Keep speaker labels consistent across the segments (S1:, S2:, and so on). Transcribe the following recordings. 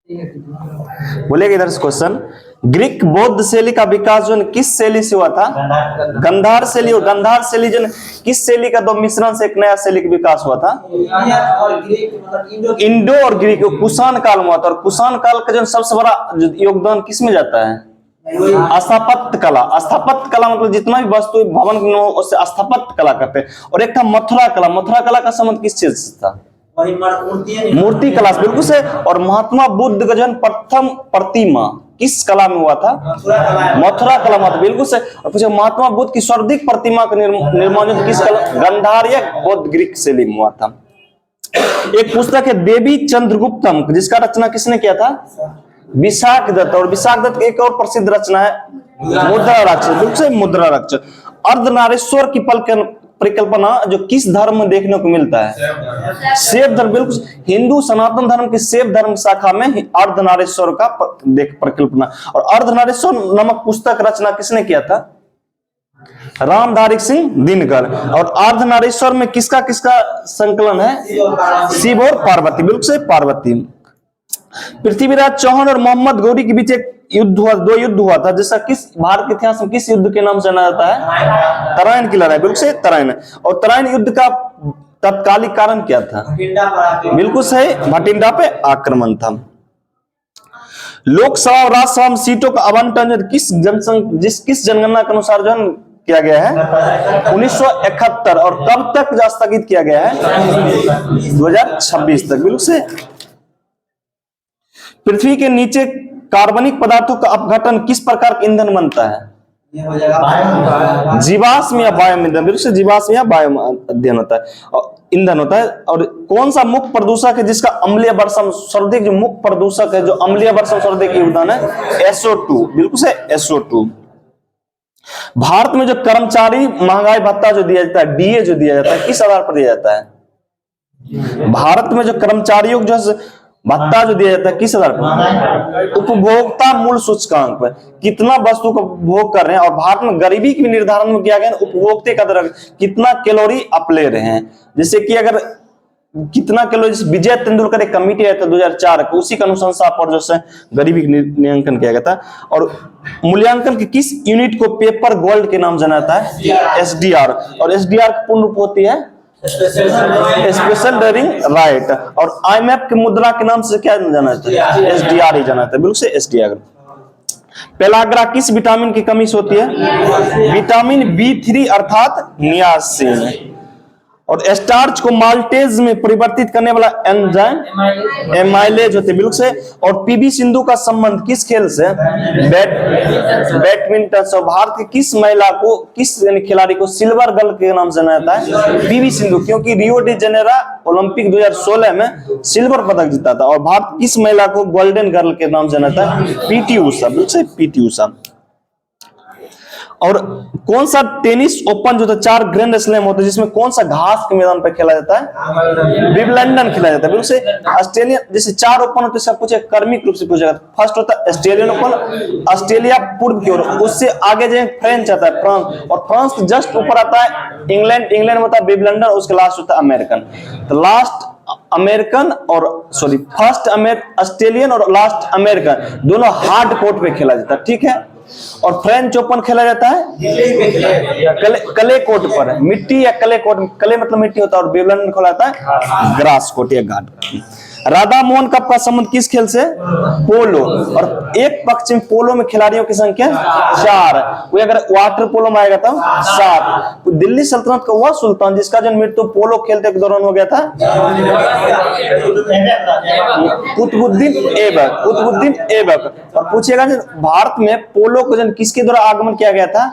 S1: बोलेगा इधर से क्वेश्चन, ग्रीक बौद्ध शैली का विकास जो किस शैली से हुआ था? गंधार शैली। और गंधार शैली जो किस शैली का दो मिश्रण से एक नया शैली का विकास हुआ था? इंडो और ग्रीक कुषाण काल में हुआ था। और कुषाण काल का जो सबसे बड़ा योगदान किस में जाता है? स्थापत्य कला। स्थापत्य कला मतलब जितना भी वस्तु भवन उससे स्थापत्य कला करते हैं। और एक था मथुरा कला। मथुरा कला का संबंध किस चीज से था? मूर्ति कला से, बिल्कुल से। और महात्मा बुद्ध का जन्म प्रथम प्रतिमा किस कला में हुआ था? मथुरा कला में, बिल्कुल से। और पूछे महात्मा बुद्ध की सर्वाधिक प्रतिमा का निर्माण किस कला? गंधार या बौद्ध ग्रीक शैली में हुआ था। एक पुस्तक है देवी चंद्रगुप्तम, जिसका रचना किसने किया था? विशाख दत्त। और विशाख दत्त की एक और प्रसिद्ध रचना है मुद्रा राक्षस, बिल्कुल से, मुद्रा राक्षस। अर्धनारीश्वर की परिकल्पना जो किस धर्म में देखने को मिलता है? शैव धर्म, बिल्कुल। हिंदू सनातन धर्म की शैव धर्म शाखा में अर्धनारीश्वर का परिकल्पना। और अर्धनारीश्वर नामक पुस्तक रचना किसने किया था? रामधारी सिंह दिनकर। और अर्धनारीश्वर में किसका किसका संकलन है? शिव और पार्वती, बिल्कुल से, पार्वती। पृथ्वीराज चौहान और मोहम्मद गौरी के बीच एक युद्ध हुआ, दो युद्ध हुआ था, जिसका किस भारत के इतिहास में किस युद्ध के नाम से जाना जाता है? तराइन की लड़ाई, बिल्कुल से, तराइन। और तराइन युद्ध का तत्कालिक कारण क्या था? बिल्कुल सही, भटिंडा पे आक्रमण था। लोकसभा और राज्यसभा में सीटों का आवंटन किस जनगणना के अनुसार जो किया गया है? 1971। और कब तक स्थगित किया गया है? 2026 तक, बिल्कुल से। पृथ्वी के नीचे कार्बनिक पदार्थों का अपघटन किस प्रकार का ईंधन बनता है? जीवाश्म या बायो ईंधन, बिल्कुल से, जीवाश्म या बायो अध्ययन होता है, ईंधन होता है। और कौन सा मुख्य प्रदूषक है जिसका अम्लीय वर्षण सर्वाधिक, जो मुख्य प्रदूषक है जो अम्लीय वर्षण सर्वाधिक योगदान है? SO2, बिल्कुल से, SO2। भारत में जो कर्मचारी महंगाई भत्ता जो दिया जाता है, DA जो दिया जाता है, किस आधार पर दिया जाता है? भारत में जो कर्मचारियों को जो भत्ता जो दिया जाता है किस आधार पर? उपभोक्ता मूल्य सूचकांक पर, कितना वस्तु का उपभोग कर रहे हैं। और भारत में गरीबी के निर्धारण में किया गया उपभोक्ता का दर, कितना कैलोरी आप ले रहे हैं। जैसे कि अगर कितना कैलोरी, विजय तेंदुलकर एक कमेटी आया था 2004 को, उसी का अनुशंसा पर जो है गरीबी मूल्यांकन किया गया था। और मूल्यांकन के किस यूनिट को पेपर गोल्ड के नाम जाना जाता है? SDR। और SDR की पूर्ण रूप होती है स्पेशल ड्यूरिंग राइट। और IMF की मुद्रा के नाम से क्या जाना जाता है? SDR ही जाना जाता है, बिल्कुल से, SDR। पेलाग्रा किस विटामिन की कमी से होती है? विटामिन B3 अर्थात नियासिन। और स्टार्च को माल्टेज में परिवर्तित करने वाला एंजाइम एमाइलेज होते, बिल्कुल से। और PV सिंधु का संबंध किस खेल से? बैडमिंटन से। भारत की किस महिला को, किस खिलाड़ी को सिल्वर गर्ल के नाम से जाना जाता है? PV सिंधु, क्योंकि रियो डी जेनेरो ओलंपिक 2016 में सिल्वर पदक जीता था। और भारत किस महिला को गोल्डन गर्ल के नाम से जाना जाता है? PT उषा, बिल्कुल से, PT उषा। और कौन सा टेनिस ओपन जो था 4 ग्रैंड स्लैम होता है, जिसमें कौन सा घास के मैदान पर खेला जाता है? विंबलडन खेला जाता है, बिल्कुल से। ऑस्ट्रेलिया जैसे 4 ओपन होते हैं, सब कुछ क्रमिक रूप से पूछा जाता है। फर्स्ट होता है ऑस्ट्रेलियन ओपन, ऑस्ट्रेलिया पूर्व की ओर, उससे आगे जो फ्रेंच आता है, फ्रांस। और फ्रांस के जस्ट ऊपर आता है इंग्लैंड, इंग्लैंड में होता है विंबलडन, उसके लास्ट होता है अमेरिकन। तो लास्ट अमेरिकन और सॉरी फर्स्ट ऑस्ट्रेलियन और लास्ट अमेरिकन, दोनों हार्ड कोर्ट पे खेला जाता है, ठीक है। और फ्रेंच ओपन खेला जाता है क्ले कोर्ट पर, मिट्टी या क्ले कोर्ट, क्ले मतलब मिट्टी होता है। और विंबलडन खेला जाता है ग्रास कोर्ट या गार्ड। राधा मोहन कप का संबंध किस खेल से? पोलो। और एक पक्ष में पोलो में खिलाड़ियों की संख्या 4, कोई अगर वाटर पोलो में आएगा तो 7। दिल्ली सल्तनत का वह सुल्तान जिसका जन्म मृत्यु पोलो खेलते के दौरान हो गया था? कुतुबुद्दीन ऐबक, कुतुबुद्दीन ऐबक। और पूछेगा भारत में पोलो को जन किसके द्वारा आगमन किया गया था?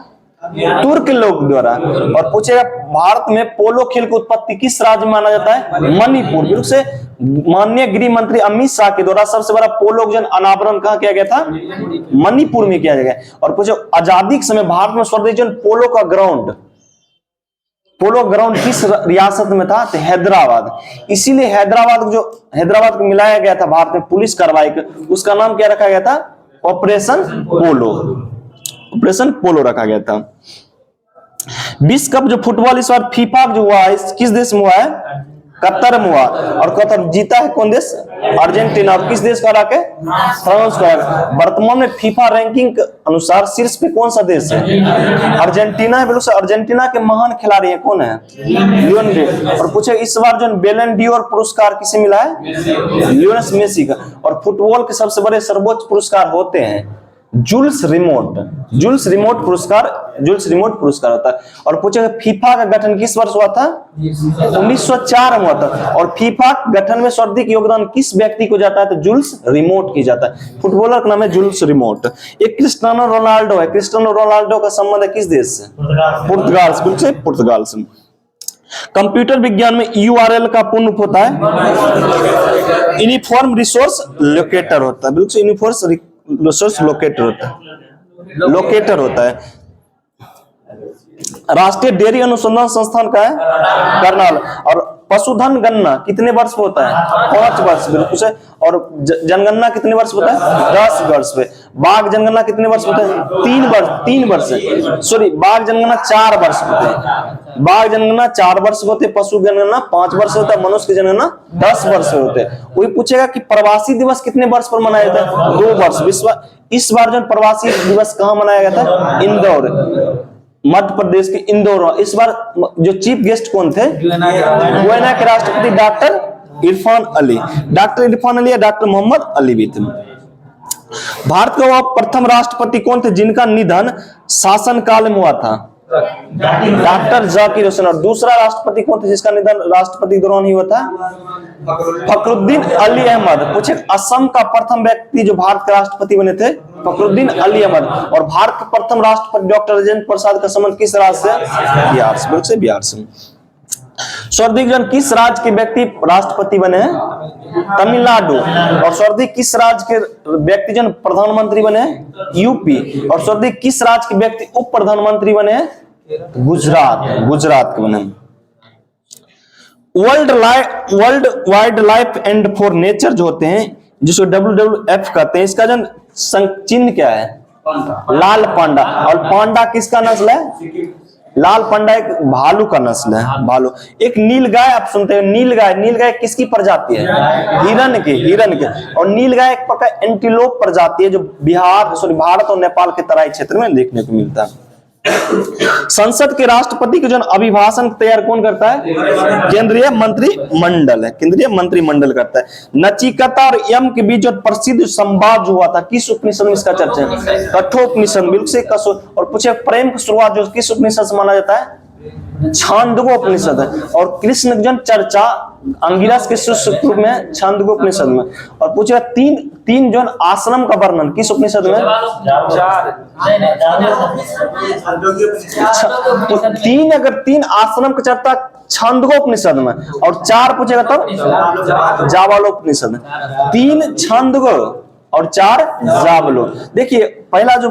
S1: तुर्क लोग द्वारा। और पूछेगा भारत में पोलो खेल की उत्पत्ति किस राज्य में माना जाता है? मणिपुर, बिल्कुल से। माननीय गृह मंत्री अमित शाह के द्वारा सबसे बड़ा पोलो जन अनावरण कहाँ किया गया था? मणिपुर में किया गया। और पूछो आजादी के समय भारत में सर्वोच्च पोलो का ग्राउंड, पोलो ग्राउंड किस रियासत में था? तो हैदराबाद। इसीलिए हैदराबाद को मिलाया गया था भारत में पुलिस कार्रवाई का, उसका नाम क्या रखा गया था? ऑपरेशन पोलो, ऑपरेशन पोलो रखा गया था। विश्व कप जो फुटबॉल इस बार फीफा जो हुआ है किस देश में हुआ है? कतर में हुआ, और कतर जीता है कौन देश? अर्जेंटीना। और किस देश को हरा के? फ्रांस को हरा। वर्तमान में फीफा रैंकिंग के अनुसार शीर्ष पे कौन सा देश है? अर्जेंटीना है। बिल्कुल, अर्जेंटीना के महान खिलाड़ी है कौन है? Lionel Messi. और पूछे इस बार जो बैलन डी पुरस्कार किसे मिला है? लियोनेल मेसी का। और फुटबॉल के सबसे बड़े सर्वोच्च पुरस्कार होते हैं जूल्स रिमोट पुरस्कार होता है। और पूछे फीफा का गठन किस वर्ष हुआ था? 1904 में हुआ था। और फीफा गठन में सर्वाधिक योगदान किस व्यक्ति को जाता है? तो जूल्स रिमोट की जाता है। फुटबॉलर का नाम है जूल्स रिमोट। एक क्रिस्टियानो रोनाल्डो है। क्रिस्टियानो रोनाल्डो का संबंध है किस देश से? पुर्तगाल से। बिल्कुल पुर्तगाल से। कंप्यूटर विज्ञान में यूआरएल का पूर्ण रूप होता है यूनिफॉर्म रिसोर्स लोकेटर होता है। बिल्कुल यूनिफॉर्म रिसोर्स लोकेटर होता है। राष्ट्रीय डेयरी अनुसंधान संस्थान का है करनाल। और पशुधन गणना कितने वर्ष में होता है? 5 वर्ष। बिल्कुल से। और जनगणना कितने वर्ष होता है? 10 वर्ष पे। बाघ जनगणना कितने वर्ष होता है? 3 वर्ष। सॉरी, बाघ जनगणना 4 वर्ष होते हैं। बाघ जनगणना 4 वर्ष होते हैं, पशु जनगणना 5 वर्ष होता है, मनुष्य की जनगणना 10 वर्ष होते हैं। कोई पूछेगा कि प्रवासी दिवस कितने वर्ष पर मनाया जाता है? 2 वर्ष। इस बार जो प्रवासी दिवस कहाँ मनाया गया था? इंदौर, मध्य प्रदेश के इंदौर। इस बार जो चीफ गेस्ट कौन थे? गुयाना के राष्ट्रपति डॉक्टर इरफान अली या डॉक्टर मोहम्मद अली भी थे। भारत का वह प्रथम राष्ट्रपति कौन थे जिनका निधन शासनकाल में हुआ था? डॉक्टर जाकिर हुसैन। और दूसरा राष्ट्रपति कौन थे जिसका निधन राष्ट्रपति दौरान ही हुआ था? फखरुद्दीन अली अहमद। पूछे असम का प्रथम व्यक्ति जो भारत के राष्ट्रपति बने थे? फखरुद्दीन अली अहमद। और भारत के प्रथम राष्ट्रपति डॉक्टर राजेंद्र प्रसाद का संबंध किस राज्य से? बिहार से। बिल्कुल बिहार से। सर्वाधिक जन किस राज्य के व्यक्ति राष्ट्रपति बने हैं? तमिलनाडु। और सर्वाधिक किस राज्य के व्यक्ति जन प्रधानमंत्री बने हैं? यूपी। और सर्वाधिक किस राज्य के व्यक्ति उप प्रधानमंत्री बने हैं? गुजरात के बने। World wild life and for nature जो होते हैं, जिसको WWF कहते हैं, इसका जन चिन्ह क्या है? लाल पांडा। और पांडा किसका नस्ल है? लाल पांडा एक भालू का नस्ल है। भालू। एक नील गाय आप सुनते हैं, नील गाय किसकी प्रजाति है? हिरण के। और नील गाय एक प्रकार एंटीलोप प्रजाति है जो भारत और नेपाल के तराई क्षेत्र में देखने को मिलता है। संसद के राष्ट्रपति के जो अभिभाषण तैयार कौन करता है? केंद्रीय मंत्रिमंडल करता है। नचिकेता और यम के बीच जो प्रसिद्ध संवाद जो हुआ था किस उपनिषद में इसका चर्चा है? कठोपनिषद। बिल्कुल से। और पूछे प्रेम की शुरुआत जो किस उपनिषद से माना जाता है? छांदोग्योपनिषद है। और कृष्ण जन चर्चा अंगिरस के रूप में छांदोग्योपनिषद में। और पूछेगा तीन जो आश्रम का वर्णन किस उपनिषद में? 3 अगर 3 आश्रम का चर्चा छांदोग्योपनिषद में, और 4 पूछेगा तब जाबालोपनिषद में। 3 छांदोग्य और 4 जाबलो। देखिए पहला जो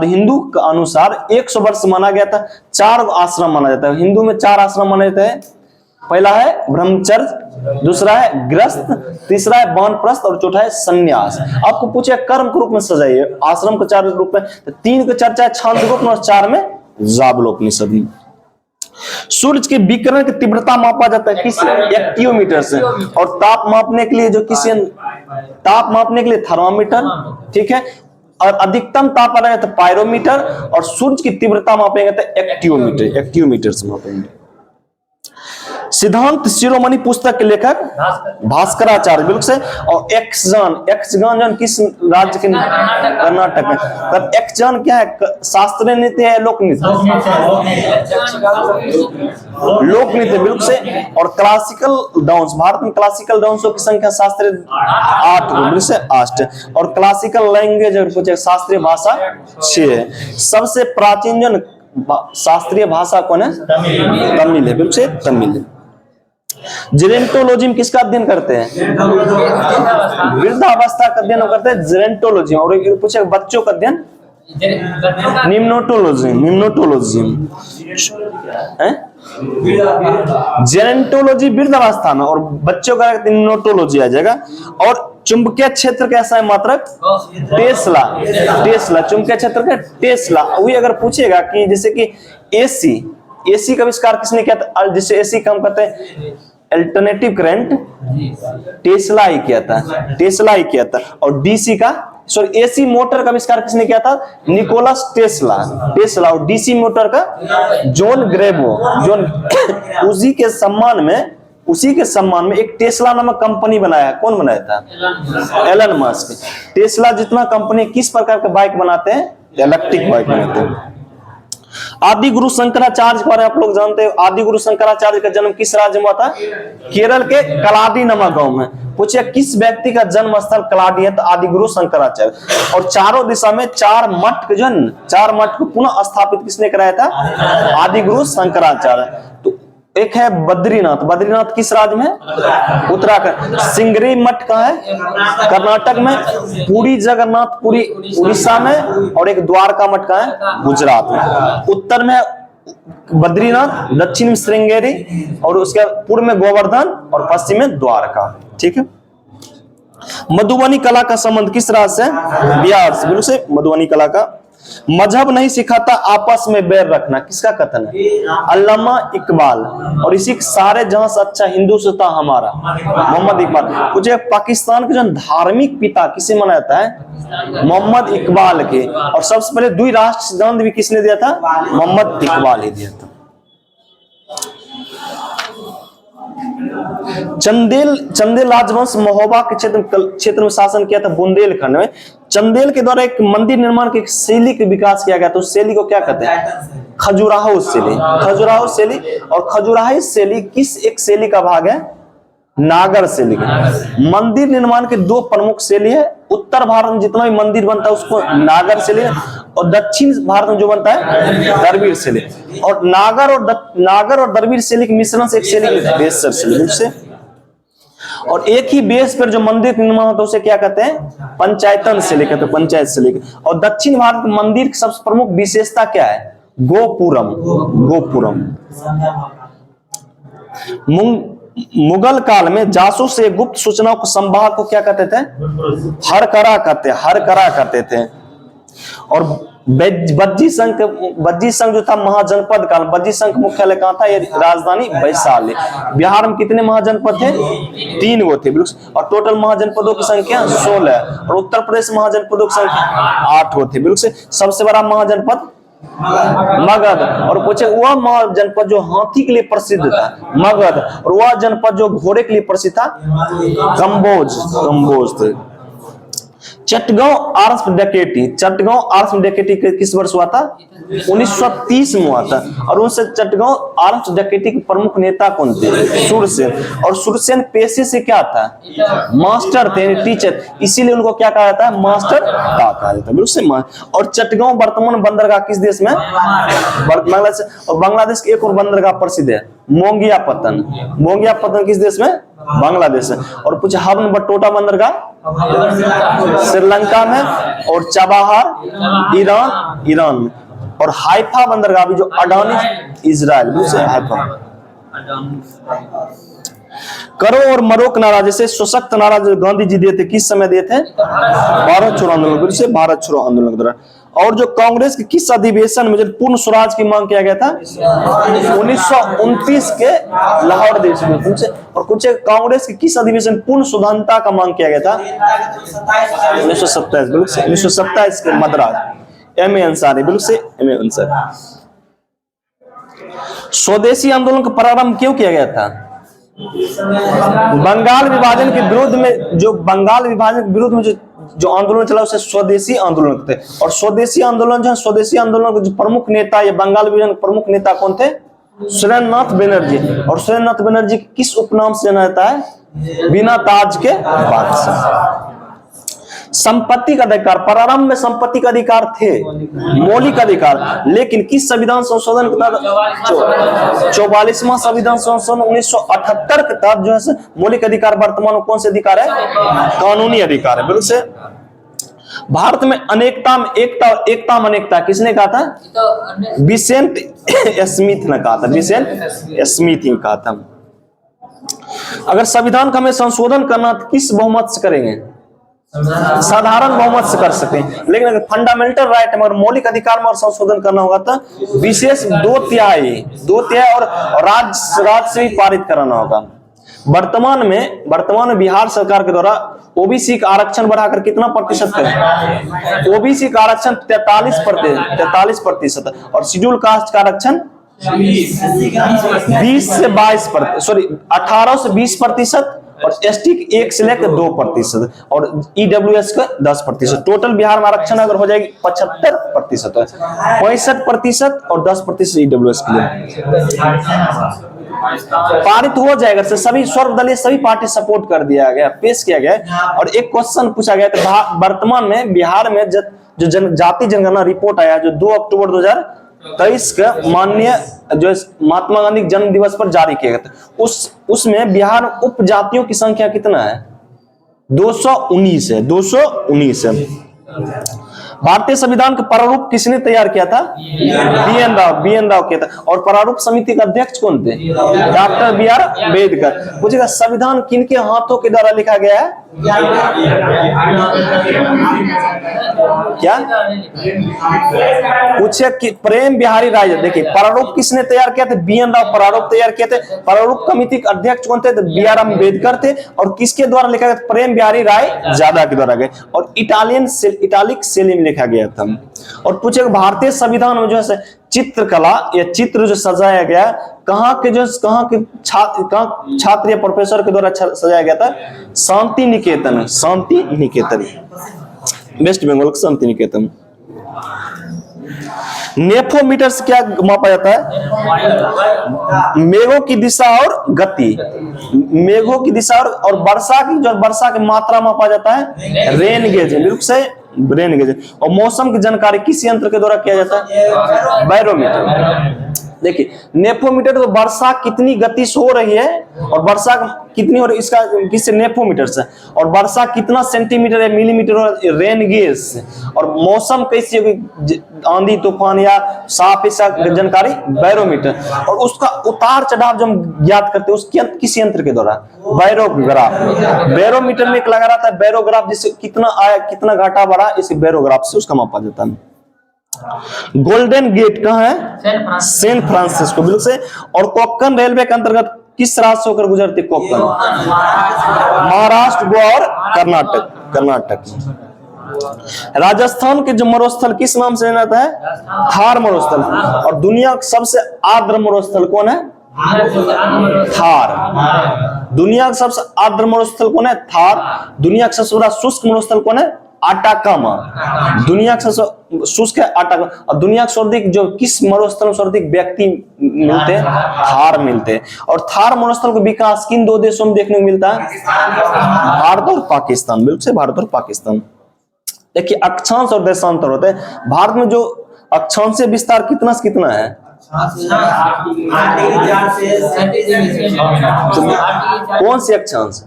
S1: हिंदू के अनुसार 100 वर्ष माना गया था, 4 आश्रम माना जाता है। हिंदू में 4 आश्रम माने जाते हैं। पहला है ब्रह्मचर्य, दूसरा है गृहस्थ, तीसरा है वानप्रस्थ और चौथा है संन्यास। आपको पूछे कर्म के रूप में सजाइए आश्रम के 4 रूप में, तो 3 की चर्चा है छांदोग्य और 4 में जाबलोपनिषद में। सूरज के विकिरण की तीव्रता मापा जाता है किस? एक्टियोमीटर से। और ताप मापने के लिए थर्मामीटर। ठीक है। और अधिकतम ताप आ तो पायरोमीटर। और सूर्य की तीव्रता मापेंगे तो एक्टियोमीटर से मापेंगे। सिद्धांत शिरोमणि पुस्तक के लेखक भास्कराचार्य। बिल्कुल से। और यक्षगान किस राज्य के? कर्नाटक में। तब यक्षगान क्या है? शास्त्रीय नृत्य है लोक नृत्य? बिल्कुल से। और क्लासिकल डांस, भारत में क्लासिकल डांसों की संख्या शास्त्रीय 8 बिल्कुल से 8। और क्लासिकल लैंग्वेज अगर पूछे शास्त्रीय भाषा 6 है। सबसे प्राचीन जन शास्त्रीय भाषा कौन है? तमिल है। बिल्कुल से तमिल। जेरेंटोलॉजी में किसका अध्ययन करते हैं? वृद्धावस्था का अध्ययन करते हैं जेरेंटोलॉजी। और पूछे बच्चों का अध्ययन? निम्नोटोलॉजी। जेरेंटोलॉजी वृद्धावस्था में, और बच्चों का निम्नोटोलॉजी आ जाएगा। और चुंबकीय क्षेत्र कैसा है मात्रक? टेस्ला। चुंबकीय क्षेत्र का टेस्ला। वही अगर पूछेगा कि जैसे कि एसी का आविष्कार किसने किया था? जिससे एसी काम करते हैं अल्टरनेटिव करंट टेस्ला ही किया था, टेस्ला ही किया था। और डीसी का सॉरी एसी मोटर का आविष्कार किसने किया था? Nikola Tesla, Tesla. और डीसी मोटर का जॉन ग्रेबो, जॉन उसी के सम्मान में एक टेस्ला नामक कंपनी बनाया है। कौन बनाया था? Elon Musk. टेस्ला जितना कंपनी किस प्रकार के बाइक बनाते हैं? इलेक्ट्रिक बाइक बनाते हैं। आदि गुरु शंकराचार्य के बारे में आप लोग जानते हो। आदि गुरु शंकराचार्य का जन्म किस राज्य में हुआ था? केरल के कलाडी नामक गांव में। पूछिए किस व्यक्ति का जन्म स्थल कलाडी है? तो आदि गुरु शंकराचार्य। और चारों दिशा में 4 मठ के चार मठ को पुनः स्थापित किसने कराया था? आदि गुरु शंकराचार्य। तो एक है बद्रीनाथ, बद्रीनाथ किस राज्य में? उत्तराखंड। सिंगरी मठ कहाँ है? कर्नाटक में। पुरी जगन्नाथ पुरी उड़ीसा में। और एक द्वारका मठ कहाँ है? गुजरात में। उत्तर में बद्रीनाथ, दक्षिण में श्रृंगेरी, और उसके पूर्व में गोवर्धन, और पश्चिम में द्वारका। ठीक है। मधुबनी कला का संबंध किस राज्य से? बिहार से। बिल्कुल से। मधुबनी कला का मजहब नहीं सिखाता आपस में बैर रखना, किसका कथन है? अल्लामा इकबाल। और इसी सारे जहां से अच्छा हिंदुस्तान हमारा, मोहम्मद इकबाल। मुझे पाकिस्तान के जो धार्मिक पिता किसे माना जाता है? मोहम्मद इकबाल के। और सबसे पहले द्विराष्ट्र सिद्धांत भी किसने दिया था? मोहम्मद इकबाल ही दिया था। चंदेल राजवंश महोबा के क्षेत्र में शासन किया था, बुंदेलखंड में। चंदेल के द्वारा एक मंदिर निर्माण की शैली का विकास किया गया। तो शैली को क्या कहते हैं? खजुराहो शैली, खजुराहो शैली। और खजुराहो शैली किस एक शैली का भाग है? नागर शैली का। मंदिर निर्माण के 2 प्रमुख शैली है। उत्तर भारत में जितना भी मंदिर बनता है उसको नागर शैली, और दक्षिण भारत में जो बनता है द्रविड़ शैली। और नागर और द्रविड़ शैली के मिश्रण से एक शैली बेसर शैली से। और एक ही बेस पर जो मंदिर निर्माण होता है उसे क्या कहते हैं? पंचायतन शैली कहते हैं, पंचायत शैली। और दक्षिण भारत के मंदिर की सबसे प्रमुख विशेषता क्या है? गोपुरम, गोपुरम। मुगल काल में जासूस से गुप्त सूचनाओं को संवाहक को क्या कहते थे? हरकरा कहते थे। और बज्जी संघ जो था महाजनपद काल, बज्जी संघ मुख्यालय कहाँ था? ये राजधानी वैशाली। बिहार में कितने महाजनपद थे? 3 वो थे। और टोटल महाजनपदों की संख्या 16। और उत्तर प्रदेश महाजनपदों की संख्या 8 होते। बिल्कुल से। सबसे बड़ा महाजनपद मगध। और पूछे वह महाजनपद जो हाथी के लिए प्रसिद्ध था, मगध। और वह जनपद जो घोड़े के लिए प्रसिद्ध था, कंबोज थे। चटगांव आर्म्स डकैती किस वर्ष हुआ था? 1930 में हुआ था। और उनसे चटगांव आर्म्स डकैती के प्रमुख नेता कौन थे? सुरसेन। और सुरसेन पेशे से क्या था? मास्टर थे, टीचर। इसीलिए उनको क्या कहा जाता है? मास्टर कहा जाता है। और चटगांव वर्तमान बंदरगाह किस देश में? बांग्लादेश। और बांग्लादेश की एक और बंदरगाह प्रसिद्ध है, मोंगियापत्तन। मोंगियापत्तन किस देश में? बांग्लादेश है। और कुछ हबन बटोटा बंदरगाह श्रीलंका में। और चबाहार ईरान में। और हाइफा बंदरगाह भी जो अडानी इजराइल से हाइफा। करो और मरो का नारा, जैसे सशक्त नारा जो गांधी जी दिए थे, किस समय दिए थे? भारत छोड़ो आंदोलन, से भारत छोड़ो आंदोलन के दौरान। और जो कांग्रेस के किस अधिवेशन में जो पूर्ण स्वराज की मांग किया गया था? 1929 के लाहौर अधिवेशन से। और कुछ कांग्रेस के किस अधिवेशन पूर्ण स्वतंत्रता का मांग किया गया था? 1927 के मद्रास। M A Ansari. बिल्कुल से एम ए अंसारी। स्वदेशी आंदोलन का प्रारंभ क्यों किया गया था? बंगाल विभाजन के विरुद्ध में, जो आंदोलन चला उसे स्वदेशी आंदोलन कहते हैं। और स्वदेशी आंदोलन के जो प्रमुख नेता, ये बंगाल विभाजन के प्रमुख नेता कौन थे? सुरेंद्रनाथ बनर्जी। और सुरेंद्रनाथ बनर्जी किस उपनाम से जाना जाता है? बिना ताज के बादशाह। संपत्ति का अधिकार, प्रारंभ में संपत्ति का अधिकार थे, मौलिक अधिकार। लेकिन किस संविधान संशोधन के तहत? 44वां संविधान संशोधन 1978 के तहत जो है मौलिक अधिकार वर्तमान में कौन से अधिकार है? कानूनी अधिकार है। बिल्कुल से। भारत में अनेकता में एकता में अनेकता किसने कहा था? विसेंट स्मिथ ने कहा था। विसेंट स्मिथ ने कहा था। अगर संविधान का हमें संशोधन करना तो किस बहुमत से करेंगे? साधारण बहुमत से कर सकते हैं। लेकिन अगर फंडामेंटल राइट में और मौलिक अधिकार में और संशोधन करना होगा तो विशेष 2/3 और राज्य से भी पारित कराना होगा। वर्तमान में बिहार सरकार के द्वारा ओबीसी का आरक्षण बढ़ाकर कितना प्रतिशत करें? ओबीसी का आरक्षण 43% और शेड्यूल कास्ट का आरक्षण 20 से 22%, सॉरी 18 से 20% और एसटी 1 से लेकर 2% और ईडब्ल्यूएस का 10%। टोटल बिहार में आरक्षण अगर हो जाएगी 75% है, 65% और 10% ईडब्ल्यूएस के लिए पारित हो जाएगा। सभी सर्वदलीय सभी पार्टी सपोर्ट कर दिया गया, पेश किया गया। और एक क्वेश्चन पूछा गया कि वर्तमान में बिहार में जो जाति जनगणना रिपोर्ट आया जो 2 अक्टूबर 2023 का माननीय जो महात्मा गांधी जन्म दिवस पर जारी किया गया था, उसमें बिहार उपजातियों की संख्या कितना है? 219 है। 219 है। भारतीय संविधान का प्रारूप किसने तैयार किया था? बी एन राव किया था। और प्रारूप समिति का अध्यक्ष कौन थे? Doctor B R Ambedkar. पूछेगा संविधान किनके हाथों के द्वारा लिखा गया है? क्या पूछे कि प्रेम बिहारी राय। देखिए प्रारूप किसने तैयार किया था? बी एन राव प्रारूप तैयार किए थे। प्रारूप समिति के अध्यक्ष कौन थे? बी आर अम्बेडकर थे। और किसके द्वारा लिखा गया? प्रेम बिहारी राय ज्यादा के द्वारा गए और इटालिक शैली में लिखा गया था। और पूछे भारतीय संविधान में जो है चित्रकला या चित्र जो सजाया गया कहाँ के छात्र या प्रोफेसर के द्वारा सजाया गया था? शांति निकेतन। शांति निकेतन, वेस्ट बंगाल का शांति निकेतन। नेफोमीटर से क्या मापा जाता है? मेघों की दिशा और गति। मेघों की दिशा और वर्षा की मात्रा मापा जाता है रेन गेज। बिल्कुल सही, रेन गेज। और मौसम की जानकारी किस यंत्र के द्वारा किया जाता है? बैरोमीटर। देखिए नेफोमीटर तो वर्षा कितनी गति से हो रही है और वर्षा कितनी हो रही है इसका किससे? नेफोमीटर से। और वर्षा कितना सेंटीमीटर या मिलीमीटर हो, रेन गेज से। और मौसम कैसी होगी, आंधी तूफान या साफ, इसका जानकारी बैरोमीटर। और उसका उतार चढ़ाव जो हम ज्ञात करते हैं उसके किस यंत्र के द्वारा? बैरोग्राफ। बैरोमीटर में एक लगा रहता है बैरोग्राफ, जिससे कितना आया कितना घाटा बढ़ा इसी बैरोग्राफ से उसका मापा जाता है। गोल्डन गेट कहाँ है? San Francisco. बिल्कुल से। और कोंकण रेलवे के अंतर्गत किस राज्य से होकर गुजरती कोंकण? महाराष्ट्र, गोवा और कर्नाटक। राजस्थान के जो मरुस्थल किस नाम से जाना जाता है? थार मरुस्थल। और दुनिया का सबसे आर्द्र मरुस्थल कौन है? थार। दुनिया का सबसे आर्द्र मरुस्थल कौन है? थार। दुनिया का सबसे बड़ा शुष्क मरुस्थल कौन है? आटाकामा। दुनिया का सबसे शुष्क है आटाकामा। और दुनिया का सर्वाधिक जो किस मरुस्थल में सर्वाधिक व्यक्ति मिलते हैं? थार मिलते हैं। और थार मरुस्थल का विकास किन 2 देशों में देखने को मिलता है? भारत और पाकिस्तान। बिल्कुल से, भारत और पाकिस्तान। देखिए अक्षांश और देशांतर होते हैं। भारत में जो अक्षांशीय विस्तार कितना से कितना है? कौन सी अक्षांश?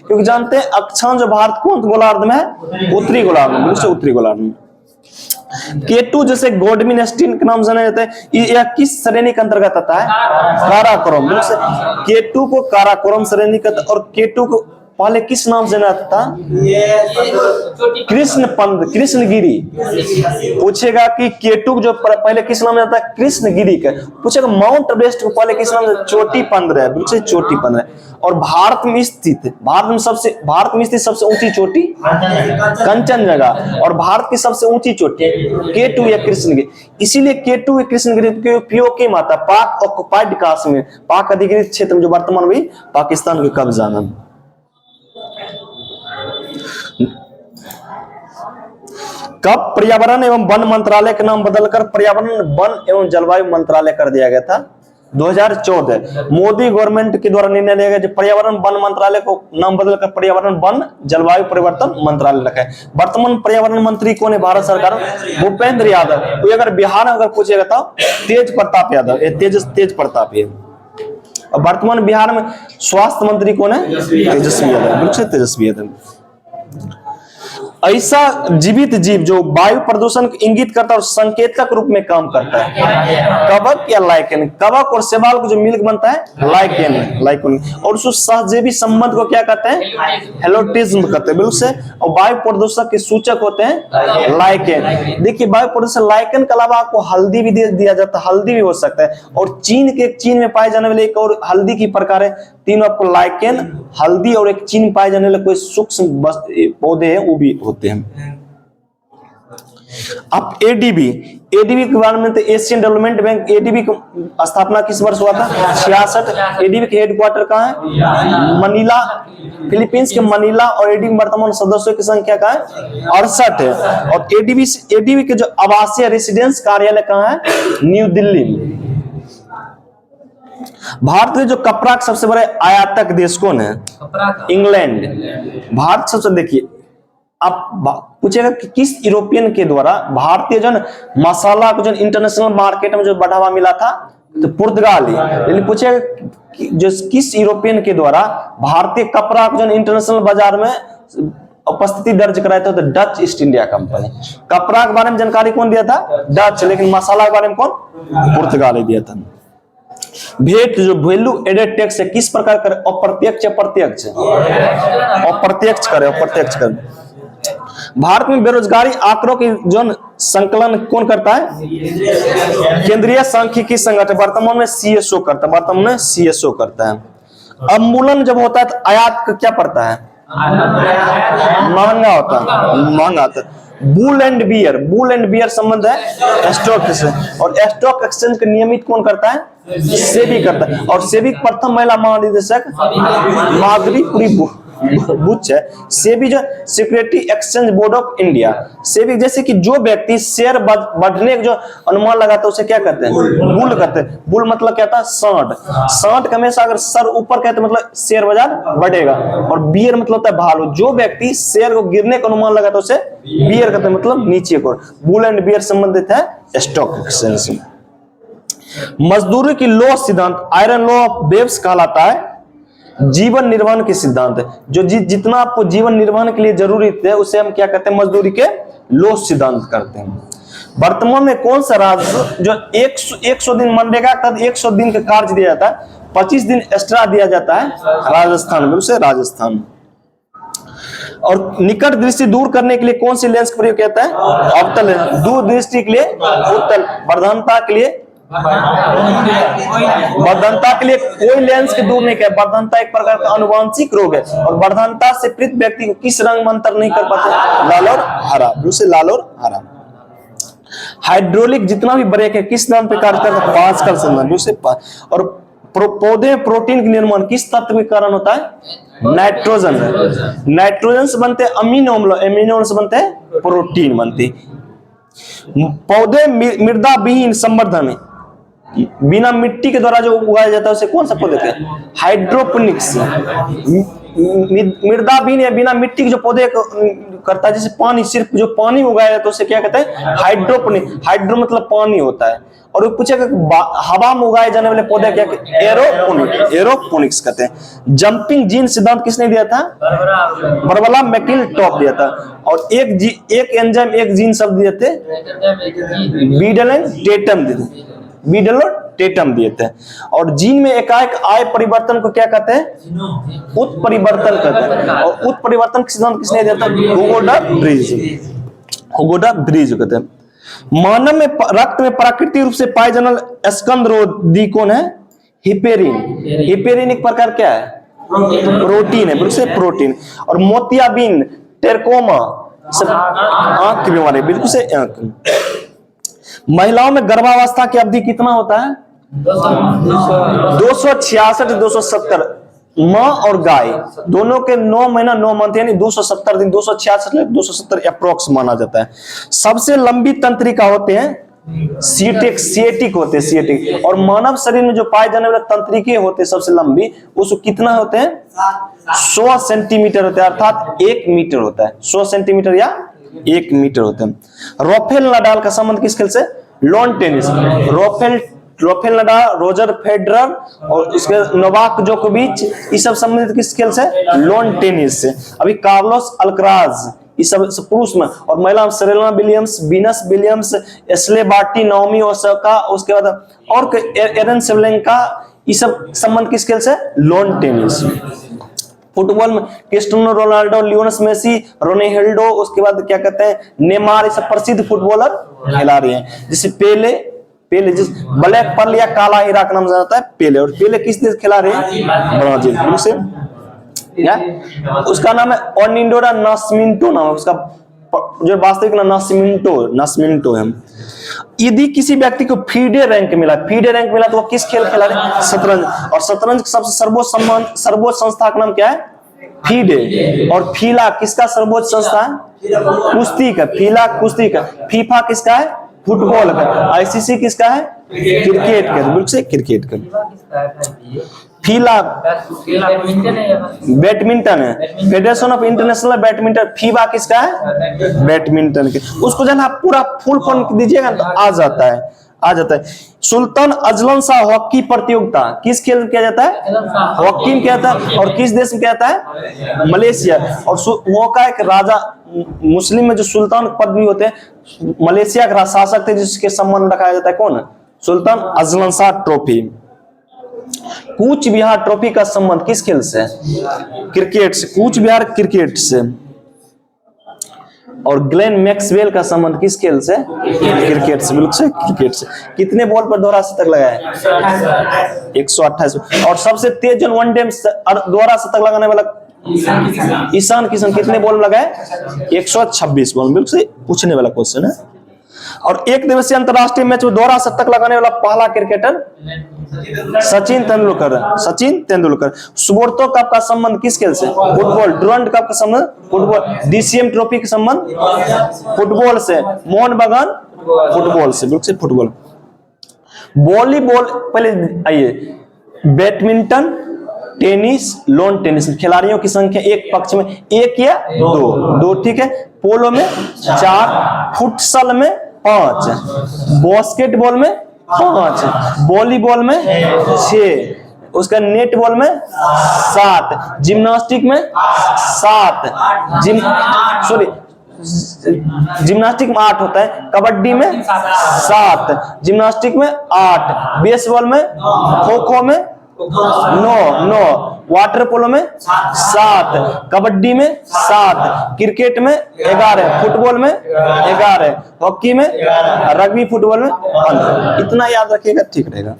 S1: क्योंकि जानते हैं अक्षांश जो भारत कौन गोलार्ध में है? उत्तरी गोलार्ध में। बिल्कुल उत्तरी गोलार्ध में। केटू जैसे गोल्डमिन स्टीन के नाम जाने जाते हैं, यह किस श्रेणी के अंतर्गत आता है? काराकोरम। केटू को काराकोरम श्रेणी का। और केटू को पहले किस नाम से जाना था? कृष्णगिरी। पूछेगा कि केटू जो पहले किस नाम से जाता है? कृष्णगिरी का। पूछेगा माउंट एवरेस्ट को पहले किस नाम से? चोटी 15 है। बिल्कुल चोटी 15। और भारत में स्थित सबसे ऊंची चोटी कंचनजंगा। और भारत की सबसे ऊंची चोटी केटू या कृष्णगिरी। इसीलिए केटू या कृष्णगिरी के उपयोग की माता पाक ऑक्युपाइड कश्मीर, पाक अधिकृत क्षेत्र में जो वर्तमान में पाकिस्तान के कब्जा में। कब पर्यावरण एवं वन मंत्रालय का नाम बदलकर पर्यावरण वन एवं जलवायु मंत्रालय कर दिया गया था? 2014। मोदी गवर्नमेंट के द्वारा निर्णय लिया गया जो पर्यावरण वन मंत्रालय को नाम बदलकर पर्यावरण वन जलवायु परिवर्तन मंत्रालय रखा है। वर्तमान पर्यावरण मंत्री कौन है भारत सरकार? भूपेंद्र यादव। तो अगर बिहार में अगर पूछेगा तो तेज प्रताप यादव, तेज प्रताप है। और वर्तमान बिहार में स्वास्थ्य मंत्री कौन है? तेजस्वी यादव। बिल्कुल तेजस्वी यादव। ऐसा जीवित जीव जो वायु प्रदूषण को इंगित करता है और संकेतक रूप में काम करता है। कवक या लाइकेन, कवक और शैवाल को जो मिल्क बनता है लाइकेन, और उसको सहजीवी संबंध को क्या कहते हैं? हेलोटिज्म कहते हैं, बिल्कुल से। और वायु प्रदूषक के सूचक होते हैं लाइकेन। देखिए वायु प्रदूषण लाइकेन के अलावा आपको हल्दी भी दिया जाता है, हल्दी भी हो सकता है। और चीन में पाए जाने वाले एक और हल्दी की प्रकार है, तीनों आपको लाइकेन, हल्दी और एक चीन पाए जाने वाले कोई सूक्ष्म पौधे हैं वो भी होते हैं। अब एडीबी के बारे में, तो एशियन डेवलपमेंट बैंक, एडीबी की स्थापना किस वर्ष हुआ था? 66। एडीबी के हेडक्वार्टर कहाँ है? मनीला, फिलीपींस के मनीला। और एडीबी वर्तमान सदस्यों की संख्या कहाँ है? 68 है। और एडीबी के जो आवासीय रेसिडेंस कार्यालय कहाँ है? न्यू दिल्ली में। भारत के जो कपड़ा के सबसे बड़े आयातक देश कौन है? इंग्लैंड। भारत सबसे, देखिए आप पूछेगा कि किस यूरोपियन के द्वारा भारतीय जो मसाला को जो इंटरनेशनल मार्केट में जो बढ़ावा मिला था? तो पुर्तगाली। लेकिन पूछेगा कि जो किस यूरोपियन के द्वारा भारतीय कपड़ा को जो इंटरनेशनल बाजार में उपस्थिति दर्ज कराया था? तो डच ईस्ट इंडिया कंपनी। कपड़ा के बारे में जानकारी कौन दिया था? डच। लेकिन मसाला के बारे में कौन? पुर्तगाली दिया था। भेंट जो वैल्यू एडेड टैक्स है किस प्रकार करे? अप्रत्यक्ष या प्रत्यक्ष? अप्रत्यक्ष करे। भारत में बेरोजगारी आंकड़ों की जो संकलन कौन करता है? केंद्रीय सांख्यिकी संगठन, वर्तमान में सीएसओ करता है। अवमूल्यन जब होता है तो आयात का क्या पड़ता है? महंगा होता है। बुल एंड बियर संबंध है स्टॉक से, और स्टॉक एक्सचेंज का नियमित कौन करता है? सेबी करता है। और सेबी प्रथम महिला महानिदेशक माधुरी बुच है। सेबी जो security exchange board of India, SEBI जैसे कि जो व्यक्ति शेयर बढ़ने का जो अनुमान लगाता है उसे क्या कहते हैं? बुल कहते हैं। बुल मतलब क्या था? सांड का हमेशा अगर सर ऊपर कहते मतलब शेयर बाजार बढ़ेगा। और बियर मतलब होता है भालू, जो व्यक्ति शेयर को गिरने का अनुमान लगाता है उसे बियर कहते हैं, मतलब नीचे को। बुल एंड बियर संबंधित है स्टॉक एक्सचेंज से। मजदूरी की लॉ सिद्धांत आयरन लॉ ऑफ वेव्स कहलाता है। जीवन निर्वहन के सिद्धांत है, जो जितना आपको जीवन निर्वहन के लिए जरूरी थे उसे हम क्या कहते हैं? मजदूरी के लॉ सिद्धांत करते हैं। वर्तमान में कौन सा राज्य जो 100 दिन मनरेगा का 100 दिन का कार्य दिया जाता है, 25 दिन एक्स्ट्रा दिया जाता है? राजस्थान में, उसे राजस्थान। और निकट दृष्टि दूर करने के लिए कौन सी लेंस का प्रयोग किया है? अवतल। दूर दृष्टि के लिए उत्तल, वर्धनता के लिए कोई लेंस के दूर नहीं किया। वर्धनता एक प्रकार का अनुवांशिक रोग है, और वर्धनता से पीड़ित व्यक्ति को किस रंग में अंतर नहीं कर पाते? लाल और हरा, दूसरे लाल और हरा। हाइड्रोलिक जितना भी ब्रेक है किस नाम पे कार्य करता है? पास्कल संबंध, दूसरे। और पौधे प्रोटीन के निर्माण किस तत्व के कारण होता है? नाइट्रोजन से बनते अमीनो अम्ल से बनते प्रोटीन बनते। पौधे मृदा विहीन संवर्धन, बिना मिट्टी के द्वारा जो उगाया जाता है उसे कौन सा पौधे कहते हैं? हाइड्रोपोनिक्स। मृदा विहीन या बिना मिट्टी के जो पौधे करता है, जैसे पानी, सिर्फ जो पानी उगाया जाता है उसे क्या कहते हैं? हाइड्रोपोनिक। हाइड्रो मतलब पानी होता है। और वो पूछेगा हवा में उगाए जाने वाले पौधे क्या? एरोपोनिक्स कहते हैं। जंपिंग जीन सिद्धांत किसने दिया था? बर्बरा मैकिलटॉफ दिया था। और एक एंजाइम एक जीन शब्द दिए थे, बीडल और टेटम दिए थे। और जीन में एकाएक आय परिवर्तन को क्या कहते हैं? उत्परिवर्तन कहते हैं। और उत्परिवर्तन का सिद्धांत किसने दिया था? हुगो डा ब्रिज कहते हैं। मानव में रक्त में प्राकृतिक रूप से पाए जाने वाले स्कंदरोधी कौन है? हिपेरिन एक प्रकार क्या है? प्रोटीन है, प्रोटीन। और मोतियाबिंद, टेरकोमा आंख की बीमारी, बिल्कुल से आंख। महिलाओं में गर्भावस्था की अवधि कितना होता है? 266 270। माँ और गाय दोनों के 9 महीना 9 मंथ यानी 270 दिन, 266 270 अप्रोक्स माना जाता है। सबसे लंबी तंत्रिका होते हैं सिएटिक होते हैं, सिएटिक। और मानव शरीर में जो पाए जाने वाले तंत्रिके होते हैं सबसे लंबी, उसको कितना होते हैं? 100 सेंटीमीटर होते हैं, अर्थात 1 मीटर होता है। 100 सेंटीमीटर या 1 मीटर होते हैं। राफेल नडाल का संबंध किस खेल से? Lawn tennis. Rafael Nadal, Roger Federer और इसके नोवाक जोकोविच, ये सब संबंधित किस खेल से? लॉन टेनिस से। अभी कार्लोस अल्कराज ये सब पुरुष में, और महिला में Serena Williams, Venus Williams, Ashleigh Barty, Naomi Osaka, उसके बाद और एरन सेवलेंका, ये सब संबंध किस खेल से? Lawn tennis. फुटबॉल में Cristiano Ronaldo, Lionel Messi, Ronaldo, उसके बाद क्या कहते हैं नेमार, ये सब प्रसिद्ध फुटबॉलर खिलाड़ी हैं। जैसे पेले जिस ब्लैक पर्ल या काला हीरा का नाम जाता है पेले, और पेले किस देश खिलाड़ी हैं? ब्राजील से। क्या उसका नाम है? ओनिंडोरा नास्मिंटो नाम है उसका, जो वास्तविक नाम नास्मिंटो है। यदि किसी व्यक्ति को फीडे रैंक मिला तो वो किस खेल खिला रहे? शतरंज। और शतरंज सबसे सर्वोच्च संस्था का नाम क्या है? फीडे। और फीला किसका सर्वोच्च संस्था है? कुश्ती का। फीला कुश्ती का। फीफा किसका है? फुटबॉल का। आईसीसी किसका है? क्रिकेट का। बिल्कुल से क्रिकेट का। फीला बैडमिंटन है। Federation of international badminton. FIBA किसका है? बैडमिंटन के। उसको जब आप पूरा फुल फॉर्म दीजिएगा तो आ जाता है। सुल्तान अजलन शाह हॉकी प्रतियोगिता किस खेल में किया जाता है? हॉकी में किया जाता है। और किस देश में किया जाता है? मलेशिया। और वो का एक राजा, मुस्लिम में जो सुल्तान पद भी होते हैं, मलेशिया का शासक थे जिसके सम्मान में रखाया जाता है कौन? Sultan Azlan Shah trophy. Cooch Behar trophy का संबंध किस खेल से? क्रिकेट से। कूच बिहार क्रिकेट से। और ग्लेन मैक्सवेल का संबंध किस खेल से? क्रिकेट से। बिल्कुल से क्रिकेट से। कितने बॉल पर दोहरा शतक लगाया? 128। और सबसे तेज जो वनडे में दोहरा शतक लगाने वाला ईशान किशन कितने बॉल लगाए? 126 बॉल। बिल्कुल से पूछने वाला क्वेश्चन है। और एक दिवसीय अंतरराष्ट्रीय मैच में दोहरा शतक लगाने वाला पहला क्रिकेटर सचिन तेंदुलकर। सुब्रतो कप का संबंध किस खेल से? फुटबॉल। डुरंड कप का संबंध फुटबॉल। डीसीएम ट्रॉफी का संबंध फुटबॉल से। मोहन बागान फुटबॉल से। बिल्कुल से फुटबॉल। वॉलीबॉल, पहले आइए, बैडमिंटन, टेनिस, लॉन टेनिस खिलाड़ियों की संख्या एक पक्ष में 1 या 2, ठीक है। पोलो में 4, फुटसल में 5, बास्केटबॉल में 5, वॉलीबॉल में 6, उसका नेटबॉल में 7, जिम्नास्टिक में 7, जिम्नास्टिक में 8 होता है, कबड्डी में 7, जिम्नास्टिक में 8, बेसबॉल में, खो खो में 9, वाटर पोलो में 7, कबड्डी में 7, क्रिकेट में 11, फुटबॉल में 11, हॉकी में, रग्बी फुटबॉल में 15। इतना याद रखिएगा, ठीक रहेगा।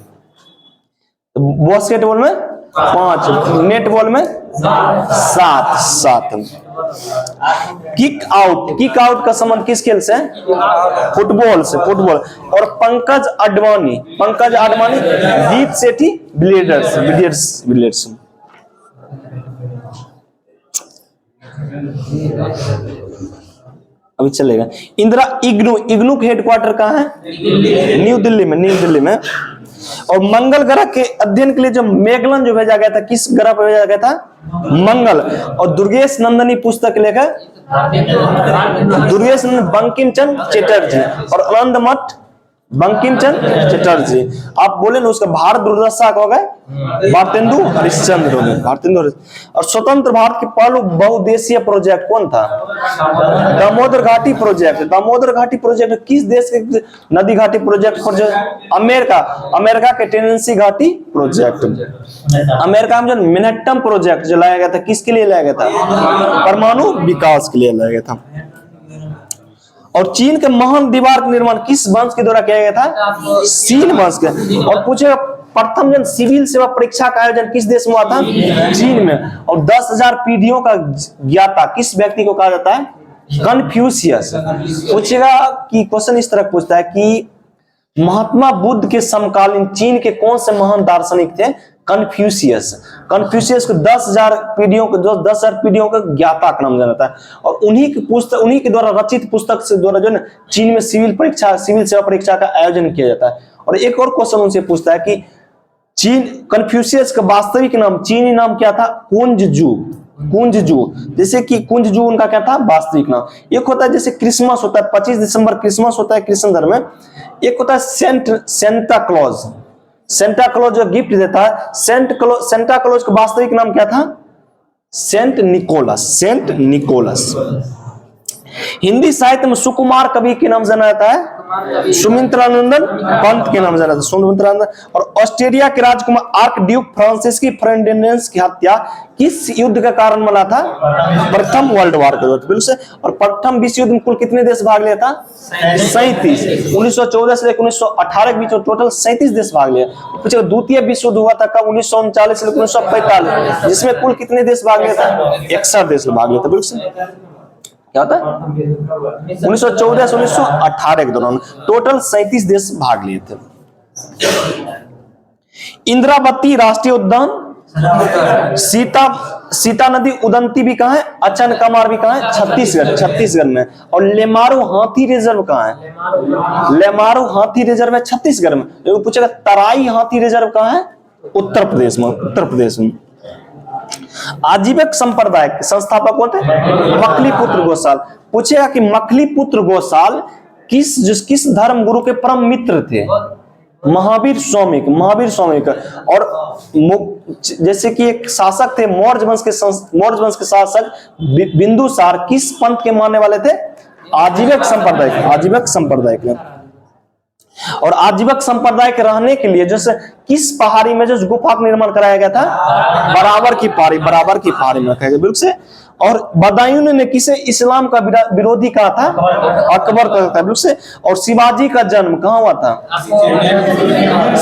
S1: बास्केटबॉल में 5, नेटबॉल में 7। किक आउट का संबंध किस खेल से? फुटबॉल से। और पंकज अडवाणी दीप सेठी बिलियर्ड्स। अभी चलेगा। इंदिरा इग्नू के हेडक्वार्टर कहाँ है? न्यू दिल्ली में। और मंगल ग्रह के अध्ययन के लिए जो मेगलन जो भेजा गया था, किस ग्रह पर भेजा गया था? मंगल। और दुर्गेश नंदनी पुस्तक लेकर दुर्गेश बंकिम चंद्र चटर्जी और आनंद मठ बंकिम चंद्र चटर्जी। आप बोले ना, उसका भारत दुर्दशा हो गए भारतेंदु हरिश्चंद्र हो गए। और स्वतंत्र भारत के पहले बहुदेशीय प्रोजेक्ट कौन था? दामोदर घाटी प्रोजेक्ट किस देश के नदी घाटी प्रोजेक्ट? अमेरिका के टेनेंसी घाटी प्रोजेक्ट। अमेरिका में जो मैनहट्टन प्रोजेक्ट जो लाया गया था, किसके लिए लाया गया था? परमाणु विकास के लिए लाया गया था। और चीन के महान दीवार का निर्माण किस वंश के द्वारा किया गया था? सीन वंश के। और पूछेगा प्रथम जन सिविल सेवा परीक्षा का आयोजन किस देश में हुआ था? चीन में। और 10,000 पीढ़ियों का ज्ञाता किस व्यक्ति को कहा जाता है? कन्फ्यूशियस। पूछेगा कि क्वेश्चन इस तरह पूछता है कि महात्मा बुद्ध के समकालीन चीन के कौन से महान दार्शनिक थे? कन्फ्यूशियस को 10,000 पीढ़ियों का ज्ञाता का नाम जाना था। और उन्हीं के द्वारा रचित पुस्तक से द्वारा जो चीन में सिविल सेवा परीक्षा का आयोजन किया जाता है। और एक और क्वेश्चन उनसे पूछता है कि कन्फ्यूशियस का वास्तविक नाम, चीनी नाम क्या था? कुंजजू। जैसे कि कुंजजू उनका क्या था? वास्तविक नाम। एक होता है जैसे क्रिसमस होता है, 25 दिसंबर क्रिसमस होता है क्रिश्चियन धर्म में। एक होता है सेंटा क्लॉज जो गिफ्ट देता है। सेंटा क्लॉज का वास्तविक नाम क्या था? Saint Nicholas. हिंदी साहित्य में सुकुमार कवि के नाम जाना जाता है सुमित्रानंदन पंत के नाम जाना जाता है सुमित्रानंदन। और ऑस्ट्रेलिया के राजकुमार आर्क ड्यूक फ्रांसिस की फर्डिनेंड की हत्या किस युद्ध का कारण बना था? प्रथम वर्ल्ड वॉर के दौरान, बिल्कुल से। और प्रथम विश्व युद्ध में कुल कितने देश भाग लिया था? 37। 1914 से लेकर 1918 के बीच में टोटल 37 देश भाग लिया। पूछे द्वितीय विश्व युद्ध हुआ था कब? 1939 से लेकर 1945, जिसमें कुल कितने देश भाग लिया था? 61 देश भाग लिया था, बिल्कुल से। क्या होता है? 1914 से 1918 के दौरान टोटल 37 देश भाग लिए थे। इंद्रावती राष्ट्रीय उद्यान, सीता नदी उदंती भी कहाँ है? अचन कमार भी कहाँ है? छत्तीसगढ़ में। और लेमारू हाथी रिजर्व कहाँ है? लेमारू हाथी रिजर्व है छत्तीसगढ़ में। लोग पूछेगा तराई हाथी रिजर्व कहाँ है? उत्तर प्रदेश में। आजीविक संप्रदाय के संस्थापक कौन थे? मखलीपुत्र गोसाल। पूछेगा कि मखलीपुत्र गोसाल किस धर्म गुरु के परम मित्र थे? महावीर स्वामी का। और जैसे कि एक शासक थे मौर्य वंश के शासक बिंदुसार किस पंथ के मानने वाले थे? आजीविक संप्रदाय के। और आजीविक संप्रदाय के रहने के लिए जैसे किस पहाड़ी में जो गुफा का निर्माण कराया गया था? बराबर की पहाड़ी में रखा गया, बिल्कुल से। और बदायूं ने किसे इस्लाम का विरोधी कहा था? अकबर का, बिल्कुल से। और शिवाजी का जन्म कहाँ हुआ था?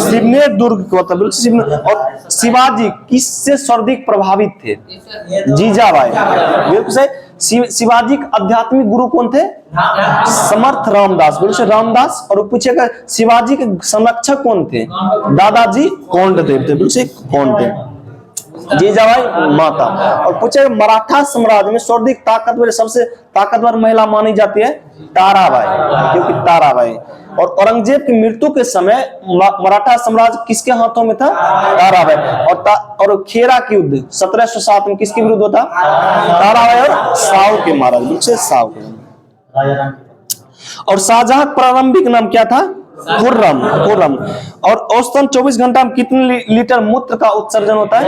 S1: शिवनेर दुर्ग को था, बिल्कुल से। और शिवाजी किससे सर्वाधिक प्रभावित थे? जीजाबाई, बिल्कुल से। शिवाजी के आध्यात्मिक गुरु कौन थे? समर्थ रामदास, बिल्कुल से, रामदास। और पूछेगा शिवाजी के संरक्षक कौन थे? दादाजी कोंडदेव थे, बिल्कुल से, कोंडदेव। जीजाबाई माता। और पूछेगा मराठा साम्राज्य में सर्वाधिक ताकतवर, सबसे ताकतवर महिला मानी जाती है ताराबाई, क्योंकि ताराबाई। और औरंगजेब की मृत्यु के समय मराठा साम्राज्य किसके हाथों में था? ताराबाई। और खेरा की युद्ध 1707 में किसके विरुद्ध होता? ताराबाई और साहू के महाराज, बिल्कुल से, साहू के। और शाहजहां प्रारंभिक नाम क्या था? खुर्रम। और औसतन 24 घंटा में कितने लीटर मूत्र का उत्सर्जन होता है?